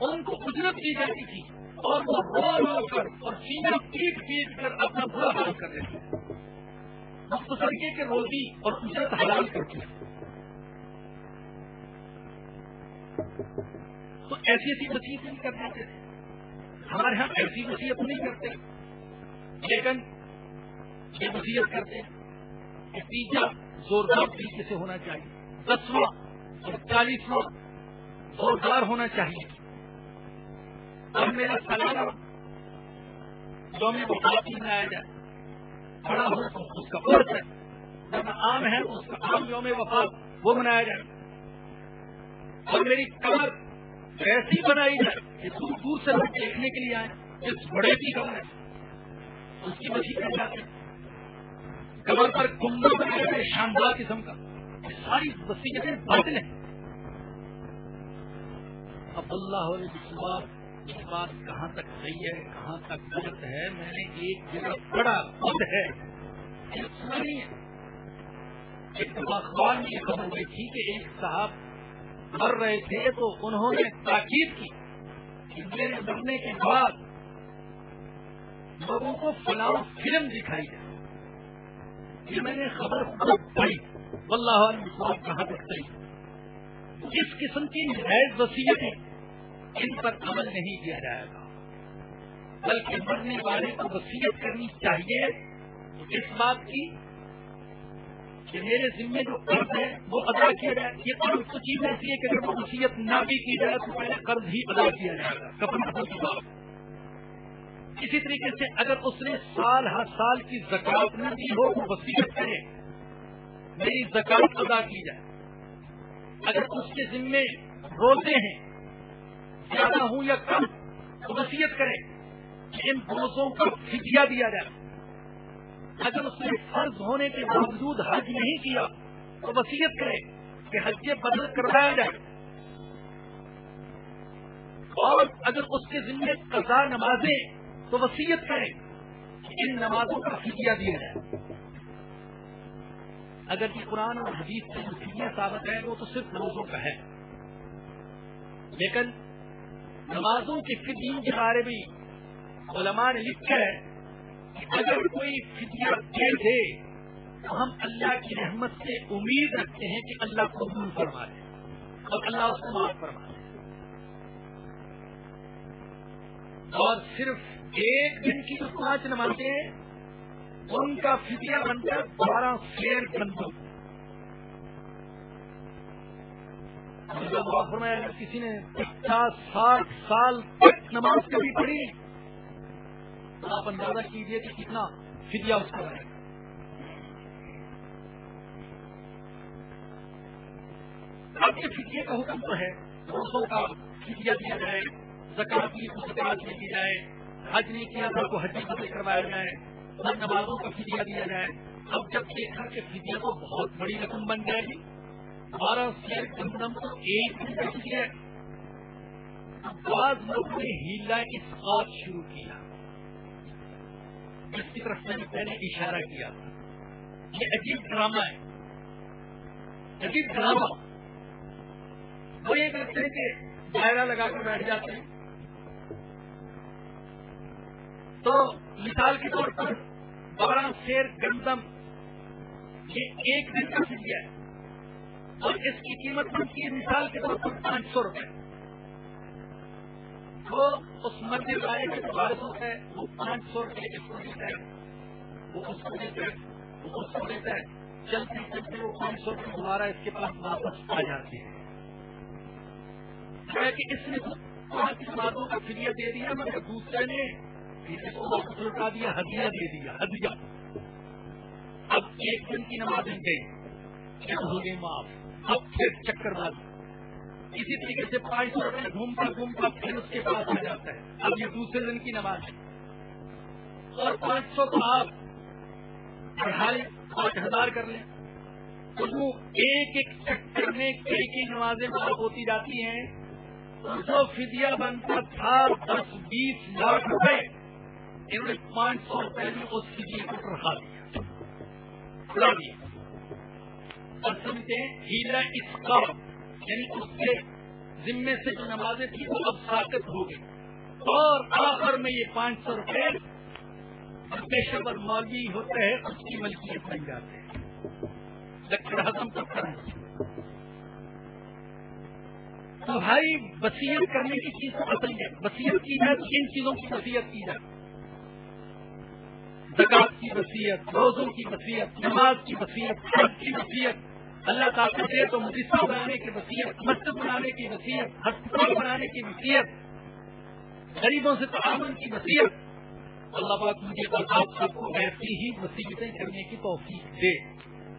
ان کو اجرت دی جاتی تھی اور وہ رو رو کر اور سینہ پیٹ پیٹ کر اپنا برا حال کر رہے تھے، مختصرکے کے روزی اور اجرت حلال کرتے ہیں۔ تو ایسی وصیت نہیں کرتے تھے، ہمارے ہاں ایسی وصیت نہیں کرتے، لیکن یہ وصیت کرتے ہیں کہ نتیجہ زوردار طریقے سے ہونا چاہیے، 10واں اور 40واں زوردار ہونا چاہیے، اور میرا سالانہ یوم وفات منایا جائے، بڑا ہو تو اس کا عرف ہے، جب عام ہے اس کا عام یوم وفات وہ منایا جائے، اور میری قبر ایسی بنائی جائے کہ دور دور سے لوگ دیکھنے کے لیے آئے، اس بڑے کی قبر ہے اس کی وسیع کر جاتے ہیں، قبر پر گنبد بنایا جائے شاندار قسم کا، ساری وصیتیں باطل ہیں۔ اب اللہ علیہ یہ بات کہاں تک صحیح ہے کہاں تک غلط ہے، میں نے ایک جگہ پڑھا خود ہے نہیں ہے، ایک اخبار میں یہ خبر ہوئی تھی کہ ایک صاحب مر رہے تھے تو انہوں نے تاکید کی کہ میرے مرنے کے بعد لوگوں کو فلاں فلم دکھائی جائے، یہ میں نے خبر خود پڑھی، واللہ عالم کہاں تک صحیح۔ اس قسم کی نجائز وصیتیں ان پر عمل نہیں کیا جائے گا، بلکہ مرنے والے کو وصیت کرنی چاہیے اس بات کی کہ میرے ذمے جو قرض ہے وہ ادا کیا جائے۔ یہ قرض تو چیز ایسی ہے کہ اگر وہ وصیت نہ بھی کی جائے تو پہلے قرض ہی ادا کیا جائے گا کفن کی بات۔ اسی طریقے سے اگر اس نے سال ہر سال کی زکات نہ دی ہو تو وصیت کرے میری زکات ادا کی جائے۔ اگر اس کے ذمے روزے ہیں زیادہ ہوں یا کم تو وصیت کرے کہ ان روزوں کا فدیہ دیا جائے۔ اگر اس نے فرض ہونے کے باوجود حج نہیں کیا تو وصیت کرے کہ حج بدل کروایا جائے، اور اگر اس کے ذمے قضا نمازیں تو وصیت کرے کہ ان نمازوں کا فدیہ دیا جائے۔ اگر یہ قرآن اور حدیث سے فدیہ ثابت ہے وہ تو صرف روزوں کا ہے، لیکن نمازوں کے فدیوں کے بارے میں علماء نے لکھا ہے کہ اگر کوئی فدیہ دے دے تو ہم اللہ کی رحمت سے امید رکھتے ہیں کہ اللہ قبول فرما دے اور اللہ اس کو معاف فرما دے، اور صرف ایک دن کی جو 5 نمازیں ہیں ان کا فدیہ بنتا 12 شیر گندم۔ فرمایا کسی نے 50-60 سال تک نماز کبھی پڑھی تو آپ اندازہ کیجئے کہ کتنا فدیہ اس کا بنے گا۔ اب یہ فدیے کا حکم تو ہے، روزوں کا فدیہ دیا جائے، زکات کی زکات دی جائے، حج نہیں کیا تو حج بدل کروایا جائے، اور نمازوں کا فدیہ دیا جائے، اب جب دیکھا کہ فدیہ کو بہت بڑی رقم بن جائے گی، 12 سیر گندم کو ایک دن بچ گیا، بعض لوگوں نے ہیلا اسقاط شروع کیا، جس کی طرف میں نے پہلے اشارہ کیا تھا۔ یہ عجیب ڈرامہ ہے، عجیب ڈرامہ۔ وہ یہ کرتے ہیں کہ دائرہ لگا کر بیٹھ جاتے ہیں، تو مثال کے طور پر 12 سیر گندم یہ ایک دن کا فدیہ ہے، اور اس کی قیمت بنتی ہے مثال کے طور پر 500 روپے۔ وہ اس مرد والے کے وارث ہوتا ہے، وہ 500 روپے اس کو دیتا ہے، وہ اس کو دیتا ہے، وہ اس کو دیتا ہے، چلتے چلتے وہ 500 روپے دوبارہ اس کے پاس واپس آ جاتی ہے۔ کہ اس نے 5 مردوں کا فدیہ دے دیا، مگر دوسرے نے اس کو واپس لوٹا دیا، ہدیہ دے دیا، ہدیہ۔ اب ایک دن کی نماز گئی، ہو گئی معاف، اب پھر چکر باز اسی طریقے سے 500 روپئے گھومتا پھر اس کے پاس آ جاتا ہے، اب یہ دوسرے دن کی نماز ہے، اور 500 کو آپ بڑھا لیں، 5000 کر لیں، تو وہ ایک ایک چکر میں کئی نمازیں معاف ہوتی جاتی ہیں۔ جو فدیہ بنتا تھا 10-20 لاکھ روپے، انہوں نے 500 روپے میں اس فدیے کو رکھا دیا، اڑا دیا، اور سمجھتے ہیں ہیلا اسقاط، یعنی اس کے ذمے سے جو نمازیں تھیں وہ اب ساقط ہو گئی، اور آخر میں یہ 500 روپے پیشہ ور مولوی ہوتا ہے اس کی ملکیت بن جاتے ہیں، ڈاکٹر اعظم کو کریں۔ تو بھائی وصیت کرنے کی چیز اصل ہے، وصیت کی جائے تو ان چیزوں کی وصیت کی جائے، زکات کی وصیت، روزوں کی وصیت، نماز کی وصیت، حج کی وصیت، اللہ تعالیٰ دے تو مدرسہ بنانے کی وصیت، مسجد بنانے کی وصیت، ہسپتال بنانے کی وصیت، غریبوں سے تعاون کی وصیت۔ اللہ پاک مجھے اور آپ سب کو ایسی ہی وصیتیں کرنے کی توفیق دے۔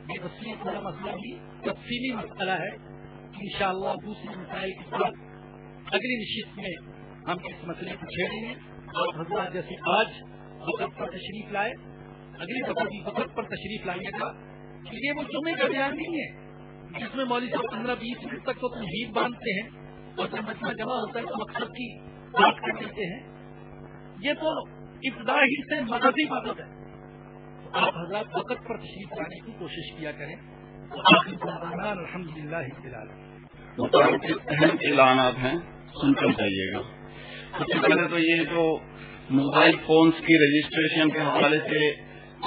یہ وصیت والا مسئلہ بھی تفصیلی مسئلہ ہے، انشاءاللہ دوسرے مسائل کے ساتھ اگلی نشست میں ہم اس مسئلے کو چھیڑیں گے، اور حضرات جیسے آج وقت پر تشریف لائے، اگلی دفعہ بھی وقت پر تشریف لائیے گا۔ یہ وہ جمعے کا بیان نہیں ہے جس میں مولوی صاحب 15-20 منٹ تک تو تمہید باندھتے ہیں اور جب مجمع جمع ہوتا ہے تو مقصد کی بات کر دیتے ہیں، یہ تو ابتدا ہی سے مدد ہی مدد ہے۔ آپ حضرات وقت پر تشریف لانے کی کوشش کیا کریں۔ الحمدللہ اہم اعلانات ہیں، سن کر جائیے گا۔ سب سے پہلے تو یہ جو موبائل فونز کی رجسٹریشن کے حوالے سے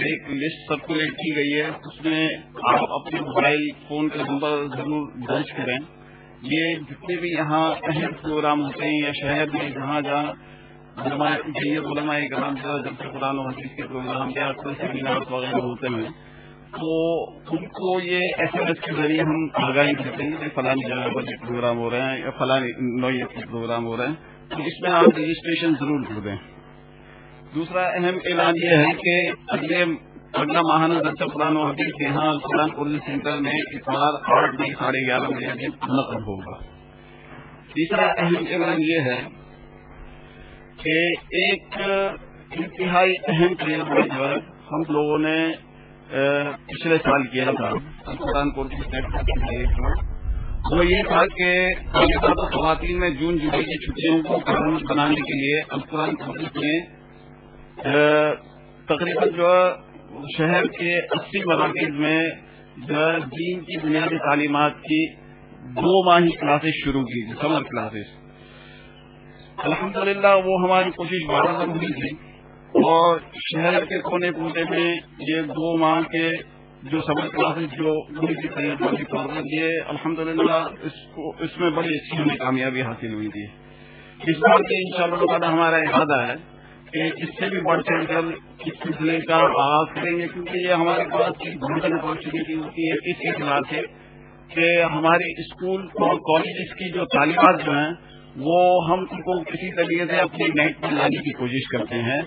ایک لسٹ سرکولیٹ کی گئی ہے، اس میں آپ اپنے موبائل فون کا نمبر ضرور درج کریں۔ یہ جتنے بھی یہاں اہم پروگرام ہوتے ہیں یا شہر میں جہاں علماء کرام جلسہ قرآن و حدیث کے پروگرام یا سیمینار وغیرہ ہوتے ہیں، تو ان کو یہ SMS کے ذریعے ہم آگاہی دیتے ہیں کہ فلانی جگہ پر یہ پروگرام ہو رہے ہیں یا فلانی نوعیت کے پروگرام ہو رہے ہیں، تو اس میں آپ رجسٹریشن ضرور کر دیں۔ دوسرا اہم اعلان یہ ہے کہ اگلا ماہانہ جلسہ قرآن و حدیث کے یہاں قرآن اردو سینٹر میں اتوار 8 بجے 11:30 بجے منعقد ہوگا۔ تیسرا اہم اعلان یہ ہے کہ ایک انتہائی اہم پروگرام جو ہے ہم لوگوں نے پچھلے سال کیا تھا قرآن وہ یہ تھا کہ خواتین میں جون جولائی کی چھٹیوں کو قانونی بنانے کے لیے قرآن میں تقریباً جو شہر کے 80 مراکز میں دین کی بنیادی تعلیمات کی 2 ماہی کلاسز شروع کی تھی، سمر کلاسز۔ الحمدللہ وہ ہماری کوشش برابر ہوئی تھی، اور شہر کے کونے کونے میں یہ 2 ماہ کے جو سمر کلاسز جو یہ الحمدللہ اس میں بڑی اچھی ہمیں کامیابی حاصل ہوئی تھی۔ اس بار کے انشاءاللہ تعالی ہمارا ارادہ ہے کہ اس سے بھی بڑھ چڑھ کر اس سلسلے کا آغاز کریں گے، کیونکہ یہ ہمارے پاس ایک بہت اپارچونیٹی ہوتی ہے اس اعتبار سے کہ ہمارے اسکول اور کالجز کی جو تعلیمات جو ہیں وہ ہم ان کو کسی طریقے سے اپنی نیٹ پر لانے کی کوشش کرتے ہیں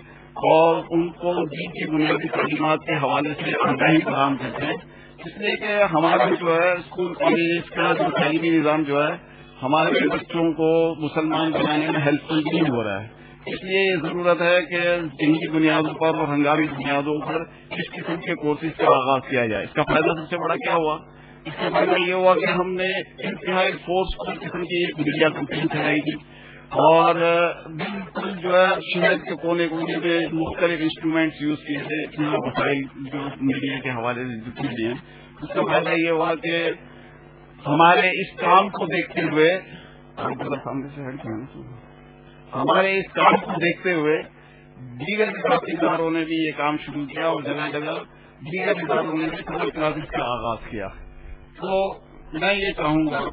اور ان کو دین کی بنیادی تعلیمات کے حوالے سے آگاہی فراہم کرتے ہیں، اس لیے کہ ہمارا جو ہے اسکول کالجز کا جو تعلیمی نظام جو ہے ہمارے بچوں کو مسلمان بنانے میں ہیلپ فل نہیں ہو رہا ہے، اس لیے یہ ضرورت ہے کہ جنگی بنیادوں پر اور ہنگامی بنیادوں پر اس قسم کے کورسز کا آغاز کیا جائے. اس کا فائدہ سب سے بڑا کیا ہوا؟ اس کا فائدہ یہ ہوا کہ ہم نے انتہائی فورس قسم کی ایک میڈیا کمپین چلائی تھی اور بالکل جو ہے شہر کے کونے کونے میں مختلف انسٹرومینٹس یوز کیے تھے وسائل جو میڈیا کے حوالے سے جتنے ہیں. اس کا فائدہ یہ ہوا کہ ہمارے اس کام کو دیکھتے ہوئے اس کام کو دیکھتے ہوئے دیگر اداروں نے بھی یہ کام شروع کیا اور جگہ جگہ دیگر اداروں نے بھی سمر کلاسز کا آغاز کیا. تو میں یہ چاہوں گا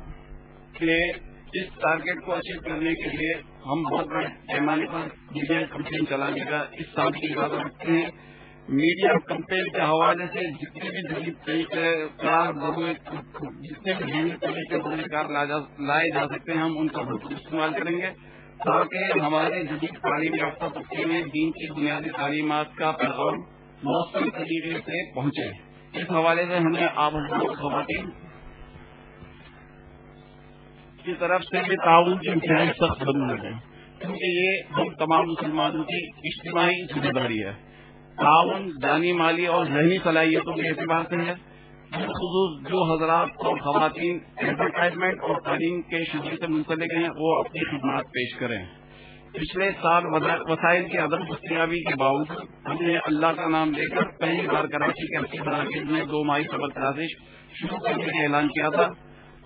کہ اس ٹارگیٹ کو اچیو کرنے کے لیے ہم بہت بڑے پیمانے پر میڈیا کمپین چلانے کا اس سال کی ارادہ رکھتے ہیں. میڈیا کمپین کے حوالے سے جتنے بھی جدید طریقے جتنے بھی جدید طریقے کار لائے جا سکتے ہیں ہم ان کا بہت استعمال کریں گے تاکہ ہمارے جدید تعلیم یافتہ طبقے میں دین کی بنیادی تعلیمات کا پیغام مؤثر طریقے سے پہنچے. اس حوالے سے ہمیں آپ خواتین کی طرف سے بھی تعاون کی انتہائی سخت ضرورت ہے کیونکہ یہ ہم تمام مسلمانوں کی اجتماعی ذمہ داری ہے. تعاون جانی مالی اور ذہنی صلاحیتوں کے اعتبار سے ہے. بالخصوص جو حضرات اور خواتین ایڈورٹائزمنٹ اور تعلیم کے شعبے سے منسلک ہیں وہ اپنی خدمات پیش کریں. پچھلے سال وسائل کی عدم دستیابی کے باوجود ہم نے اللہ کا نام لے کر پہلی بار کراچی کے 80 مراکز میں 2 ماہی سبق کلاسز شروع کرنے کا اعلان کیا تھا.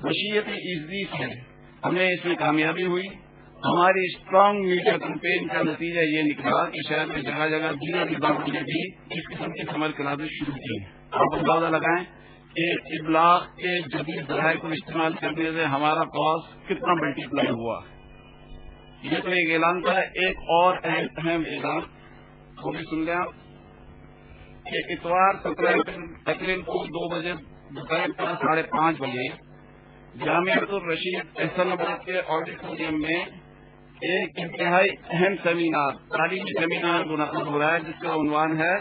وسیعت ایزی سے ہمیں اس میں کامیابی ہوئی. ہماری اسٹرانگ میڈیا کمپین کا نتیجہ یہ نکلا کہ شہر میں جگہ جگہ دیگر اداروں نے بھی اس قسم کے سمر کلاسز شروع کی. آپ اندازہ لگائیں کہ ابلاغ کے جدید ذرائع کو استعمال کرنے سے ہمارا کاسٹ کتنا ملٹی پلائی ہوا. یہ تو ایک اعلان تھا. ایک اور اہم اعلان وہ بھی سن لیں آپ کہ اتوار 17 اپریل کو 2 بجے دوپہر 5:30 بجے جامعۃ الرشید احسن آباد کے آڈیٹوریم میں ایک انتہائی اہم سیمینار تعلیمی سیمینار منعقد ہو رہا ہے جس کا عنوان ہے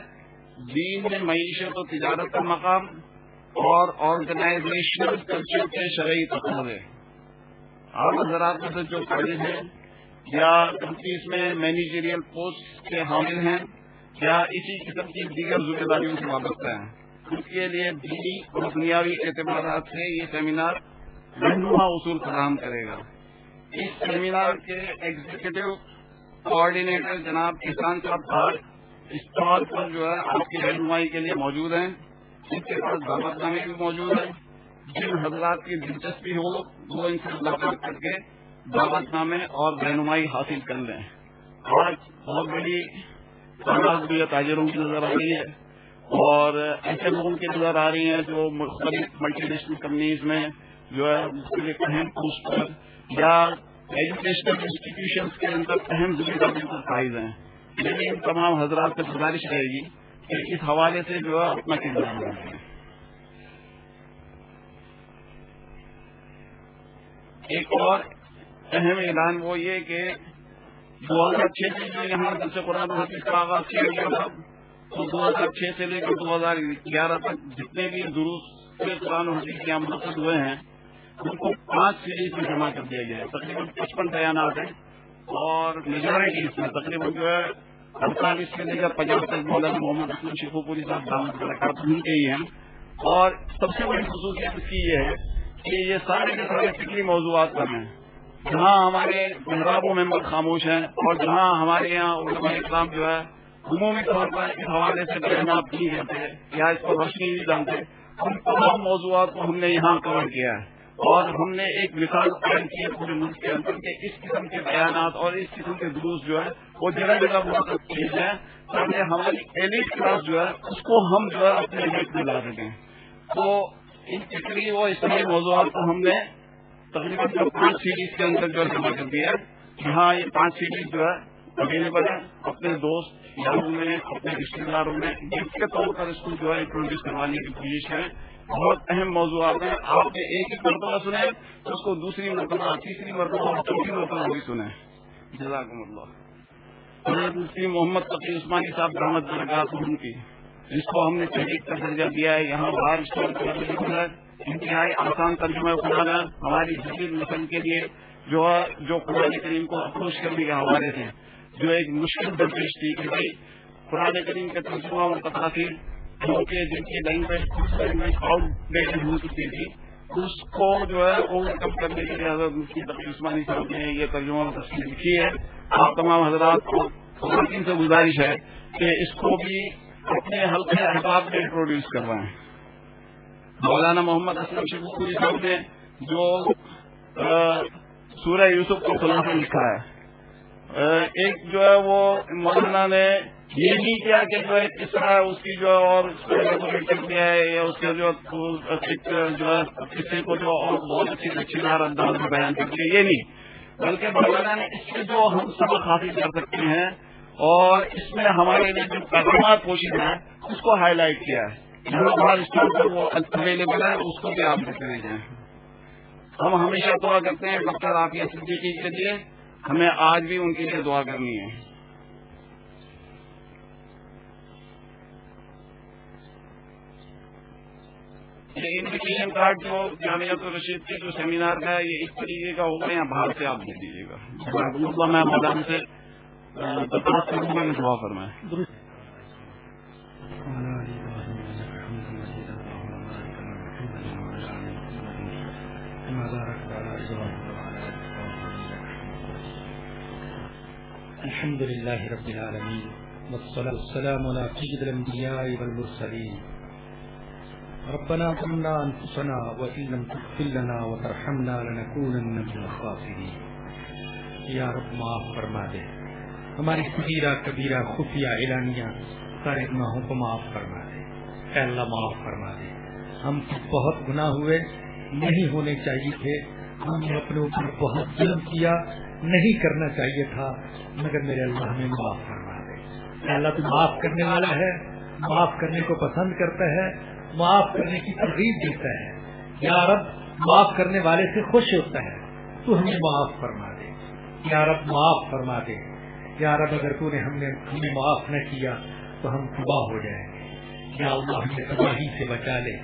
دین میں معیشت و تجارت کا مقام اور آرگنائزیشنل کلچر کے شرعی تقاضے. آپ حضرات میں سے جو قابل ہیں یا کمپنیز میں مینیجریل پوسٹ کے حامل ہیں یا اسی قسم کی دیگر ذمہ داریوں سے وابستہ ہیں ان کے لیے دینی اور دنیاوی اعتبارات سے یہ سیمینار رہنما اصول فراہم کرے گا. اس سیمینار کے ایگزیکٹو کوآرڈینیٹر جناب احسان صاحب اسٹال پر جو ہے آپ کی رہنمائی کے لیے موجود ہیں. ان کے پاس دعوت نامے بھی موجود ہیں. جن حضرات کی دلچسپی ہو وہ ان سے ملاقات کر کے دعوت نامے اور رہنمائی حاصل کر لیں. آج بہت بڑی تعداد بھی تاجروں کی نظر آ رہی ہے اور ایسے لوگوں کی نظر آ رہی ہیں جو مختلف ملٹی نیشنل کمپنیز میں جو ہے مختلف اہم پوسٹ پر یا ایجوکیشنل انسٹیٹیوشنس کے اندر اہم ذمہ داریوں پر فائز ہیں. لیکن ان تمام حضرات سے گزارش رہے گی کہ اس حوالے سے جو ہے اپنا کردار کریں. ایک اور اہم اعلان وہ یہ کہ 2006 میں یہاں درس قرآن و حدیث کا آغاز کیا گیا تھا. تو 2006 سے لے کر 2011 تک جتنے بھی دروس قرآن و حدیث کے منعقد ہوئے ہیں ان کو 5 سیریز میں جمع کر دیا گیا ہے. تقریباً 55 بیانات ہیں اور میجورٹی اس میں تقریباً جو ہے 48 سے لے کر 50 تک مولانا محمد اسلم شیخو پوری صاحب دامت برکاتہ ان کے ہی ہیں. اور سب سے بڑی خصوصیت اس کی یہ ہے کہ یہ سارے کے سارے فکری موضوعات پر ہیں. جہاں ہمارے محراب و ممبر خاموش ہیں اور جہاں ہمارے یہاں علماء اکرام جو ہے عمومی طور پر اس حوالے سے بیانات نہیں کرتے یا اس پر روشنی نہیں ڈالتے, ان تمام موضوعات کو ہم نے یہاں کور کیا ہے. اور ہم نے ایک مثال قائم کی ہے پورے ملک کے اندر کہ اس قسم کے بیانات اور اس قسم کے دروس جو ہے وہ جگہ جگہ منعقد کیے جائیں تاکہ ہماری ایلیٹ کلاس جو ہے اس کو ہم جو ہے اپنے لیے لا سکیں. تو ان فکری و اسلامی موضوعات کو ہم نے تقریباً 5 سیریز کے اندر جو ہے جمع کر دیا ہے. یہاں یہ 5 سیریز جو ہے اویلیبل ہے. اپنے دوست یاروں میں اپنے رشتے داروں میں گفٹ کے طور پر اس کو جو ہے انٹروڈیوس کروانے کی کوشش کریں. بہت اہم موضوعات ہیں. آپ نے ایک مرتبہ سنیں تو اس کو دوسری مرتبہ تیسری مرتبہ اور چوتھی مرتبہ بھی سنیں. جزاکم اللہ. مفتی محمد تقی عثمانی صاحب دامت برکاتہ کی جس کو ہم نے تحریک کا درجہ دیا ہے یہاں باہر اسٹور ہے. انتہائی آسان ترجمہ قرآن ہے ہماری جدید نسل کے لیے جو قرآن کریم کو اپروچ کرنے کے حوالے سے جو ایک مشکل درپیش تھی کہ بھائی قرآن کریم کے ترجمہ اور تفاسیر کیونکہ جن کی لینگویج آؤٹ ڈیٹڈ ہو چکی تھی اس کو جو ہے اوور کم کرنے کے لیے حضرت مفتی تقی عثمانی صاحب نے یہ ترجمہ اور تفسیر لکھی ہے. آپ تمام حضرات کو خواتین سے گزارش ہے کہ اس کو بھی اپنے حلقے احباب میں انٹروڈیوس کروائیں. مولانا محمد اسلم شیخوپوری صاحب نے جو سورہ یوسف کو خلاصہ لکھا ہے، ایک جو ہے وہ مولانا نے یہ نہیں کیا کہ جو ہے کس طرح اس کی جو اور کرتی ہے یا اس کے جو ہے کسی کو جو اور بہت اچھی انداز میں بیان کرتی ہے، یہ نہیں، بلکہ مولانا نے اس سے جو ہم سبق حاصل کر سکتے ہیں اور اس میں ہمارے لیے جو پیغامات پوشیدہ ہیں اس کو ہائی لائٹ کیا ہے. ہمارے اسٹور پر وہ اویلیبل ہے، اس کو بھی آپ دیکھ رہے ہیں. ہم ہمیشہ دعا کرتے ہیں ڈاکٹر عافیہ صدیقی کے لیے، ہمیں آج بھی ان کے لیے دعا کرنی ہے. یہ انویٹیشن کارڈ جو جامعۃ الرشید کے جو سیمینار کا ہے یہ اس طریقے کا ہوگا یا باہر سے آپ دے دیجیے گا. میں مولانا سے درخواست کروں گا میں دعا فرمائیں. الحمد لله رب العالمين والصلاة والسلام على سيد الأنبياء والمرسلين. ربنا ظلمنا أنفسنا وإن لم تغفر لنا وترحمنا لنكونن من الخاسرين. یا رب معاف فرما دے ہماری صغیرہ کبیرہ خفیہ اعلانیہ سارے گناہوں کو معاف فرما دے. اے اللہ معاف فرما دے. ہم سے بہت گناہ ہوئے، نہیں ہونے چاہیے تھے. ہم نے اپنے اوپر بہت ظلم کیا، نہیں کرنا چاہیے تھا، مگر میرے اللہ ہمیں معاف فرما دے. اے اللہ تو معاف کرنے والا ہے، معاف کرنے کو پسند کرتا ہے، معاف کرنے کی ترغیب دیتا ہے. یا رب معاف کرنے والے سے خوش ہوتا ہے، تو ہمیں معاف فرما دے. یا رب معاف فرما دے. یا رب اگر تو نے ہمیں معاف نہ کیا تو ہم تباہ ہو جائیں گے. یا اللہ ہمیں تباہی سے بچا لے،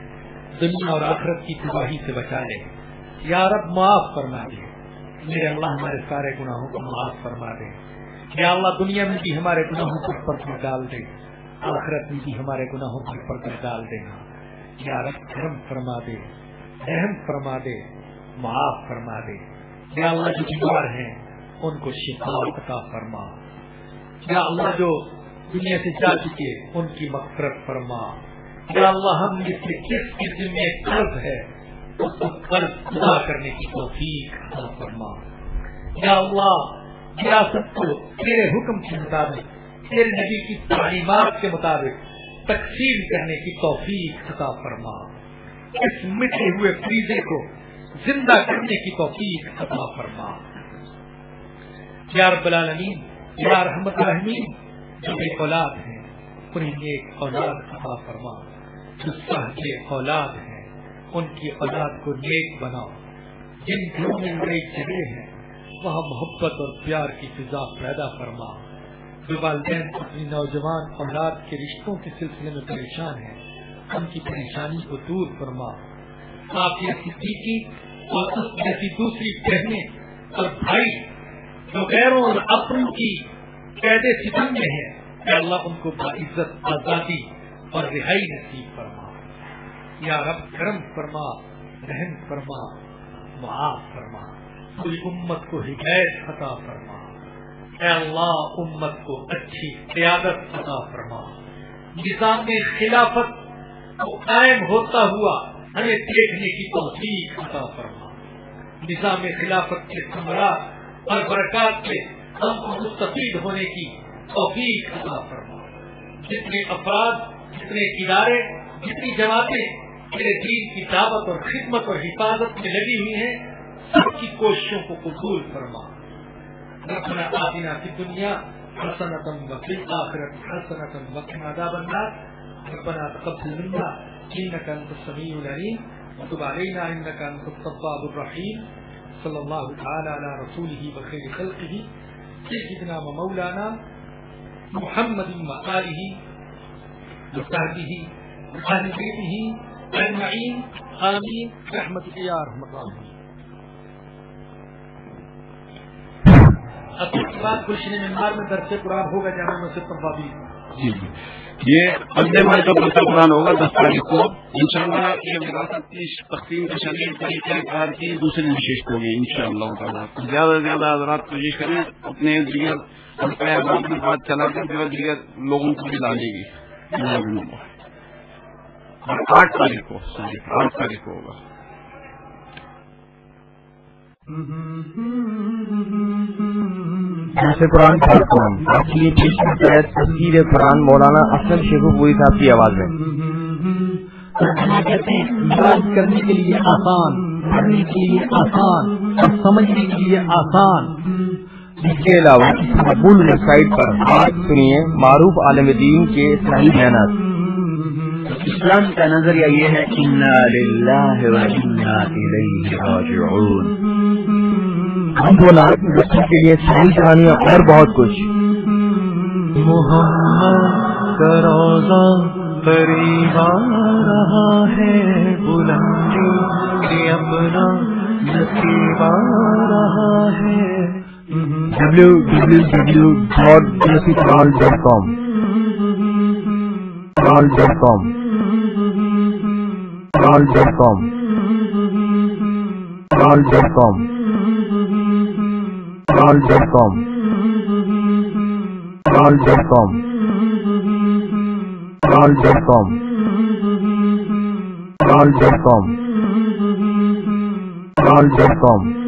دنیا اور آخرت کی تباہی سے بچا لے. یا رب معاف فرما دے. میرے اللہ ہمارے سارے گناہوں کو معاف فرما دے. یا اللہ دنیا میں بھی ہمارے گناہوں پر پردہ ڈال دے، آخرت میں بھی ہمارے گناہوں پر پردہ ڈال دینا. یا رب کرم فرما دے، رحم فرما دے، معاف فرما دے. یا اللہ جو بیمار ہیں ان کو شفا عطا فرما. یا اللہ جو دنیا سے جا چکے ان کی مغفرت فرما. یا اللہ ہم جس سے کس کے ذمہ قرض ہے اس کو قرض ادا کرنے کی توفیق عطا فرما. یا اللہ ریاست کو تیرے حکم کے مطابق، تیرے نبی کی تعلیمات کے مطابق تقسیم کرنے کی توفیق عطا فرما. اس مٹے ہوئے فریضے کو زندہ کرنے کی توفیق عطا فرما. یا رب العالمین، یا رحمت الرحمین، جو بے اولاد ہیں انہیں ایک اولاد عطا فرما. جو صاحب اولاد ہیں ان کی اولاد کو نیک بناؤ. جن گھروں میں لڑائی جھگڑے ہیں وہاں محبت اور پیار کی فضا پیدا فرما. جو والدین اپنی نوجوان اولاد کے رشتوں کے سلسلے میں پریشان ہیں ان کی پریشانی کو دور فرما. عافیہ صدیقی اور اس جیسی دوسری بہنیں اور بھائی جو غیروں اور اپنوں کی قید ستم میں ہیں، کہ اللہ ان کو باعزت آزادی اور رہائی نصیب فرما. یا رب کرم فرما، رحم فرما، معاف فرما. پوری امت کو ہدایت عطا فرما. اے اللہ امت کو اچھی قیادت عطا فرما. نظام خلافت کو قائم ہوتا ہوا ہمیں دیکھنے کی توفیق عطا فرما. نظام خلافت کے ثمرات اور برکات سے ہم کو مستفید ہونے کی توفیق عطا فرما. جتنے افراد، جتنے ادارے، جتنی جماعتیں میرے دین کی دعوت اور خدمت اور حفاظت میں لگی ہوئی ہیں سب کی کوششوں کو قبول فرما. ربنا آتنا فی الدنیا حسنۃ وفی الآخرۃ حسنۃ وقنا عذاب النار. ربنا تقبل منا انک انت السمیع العلیم وتب علینا انک انت التواب الرحیم. صلی اللہ تعالی علی رسولہ وخیر خلقہ سیدنا و مولانا محمد وآلہ وصحبہ وآل بیتہ اجمعین. آمین برحمتک یا ارحم الراحمین. اب اس کے بعد گلشن منبر میں درس قرآن ہوگا جامع مسجد طبابی. جی جی یہ اگلے ماہ کا درس قرآن ہوگا 10 تاریخ کو انشاءاللہ. یہ وراثت کی تقسیم کے شریف طریقہ کار کی دوسری نشست ہوگی انشاءاللہ تعالیٰ. زیادہ سے زیادہ حضرات کوشش کریں اپنے دیگر احباب کی بات چلا کر جو دیگر لوگوں کو بھی لانے کی. اور 8 تاریخ کو ہوگا. درس قرآن آپ کے لیے پیش کرتا ہے تفسیر قرآن مولانا اسلم شیخو پوری صاحب کی آواز میں. کہتے ہیں یاد کرنے کے لیے آسان، پڑھنے کے لیے آسان اور سمجھنے کے لیے آسان. اس کے علاوہ مقبول ویب سائٹ پر آج سنیے معروف عالم دین کے صحیح بیانات. اسلام کا نظریہ یہ ہے انا للہ و انا الیہ راجعون. ہم بولا بچوں کے لیے صحیح کہانیاں اور بہت کچھ. محمد کا روزہ قریب آ رہا ہے، بلندی کے اپنا نصیب آ رہا ہے. www.desiquran.com all.com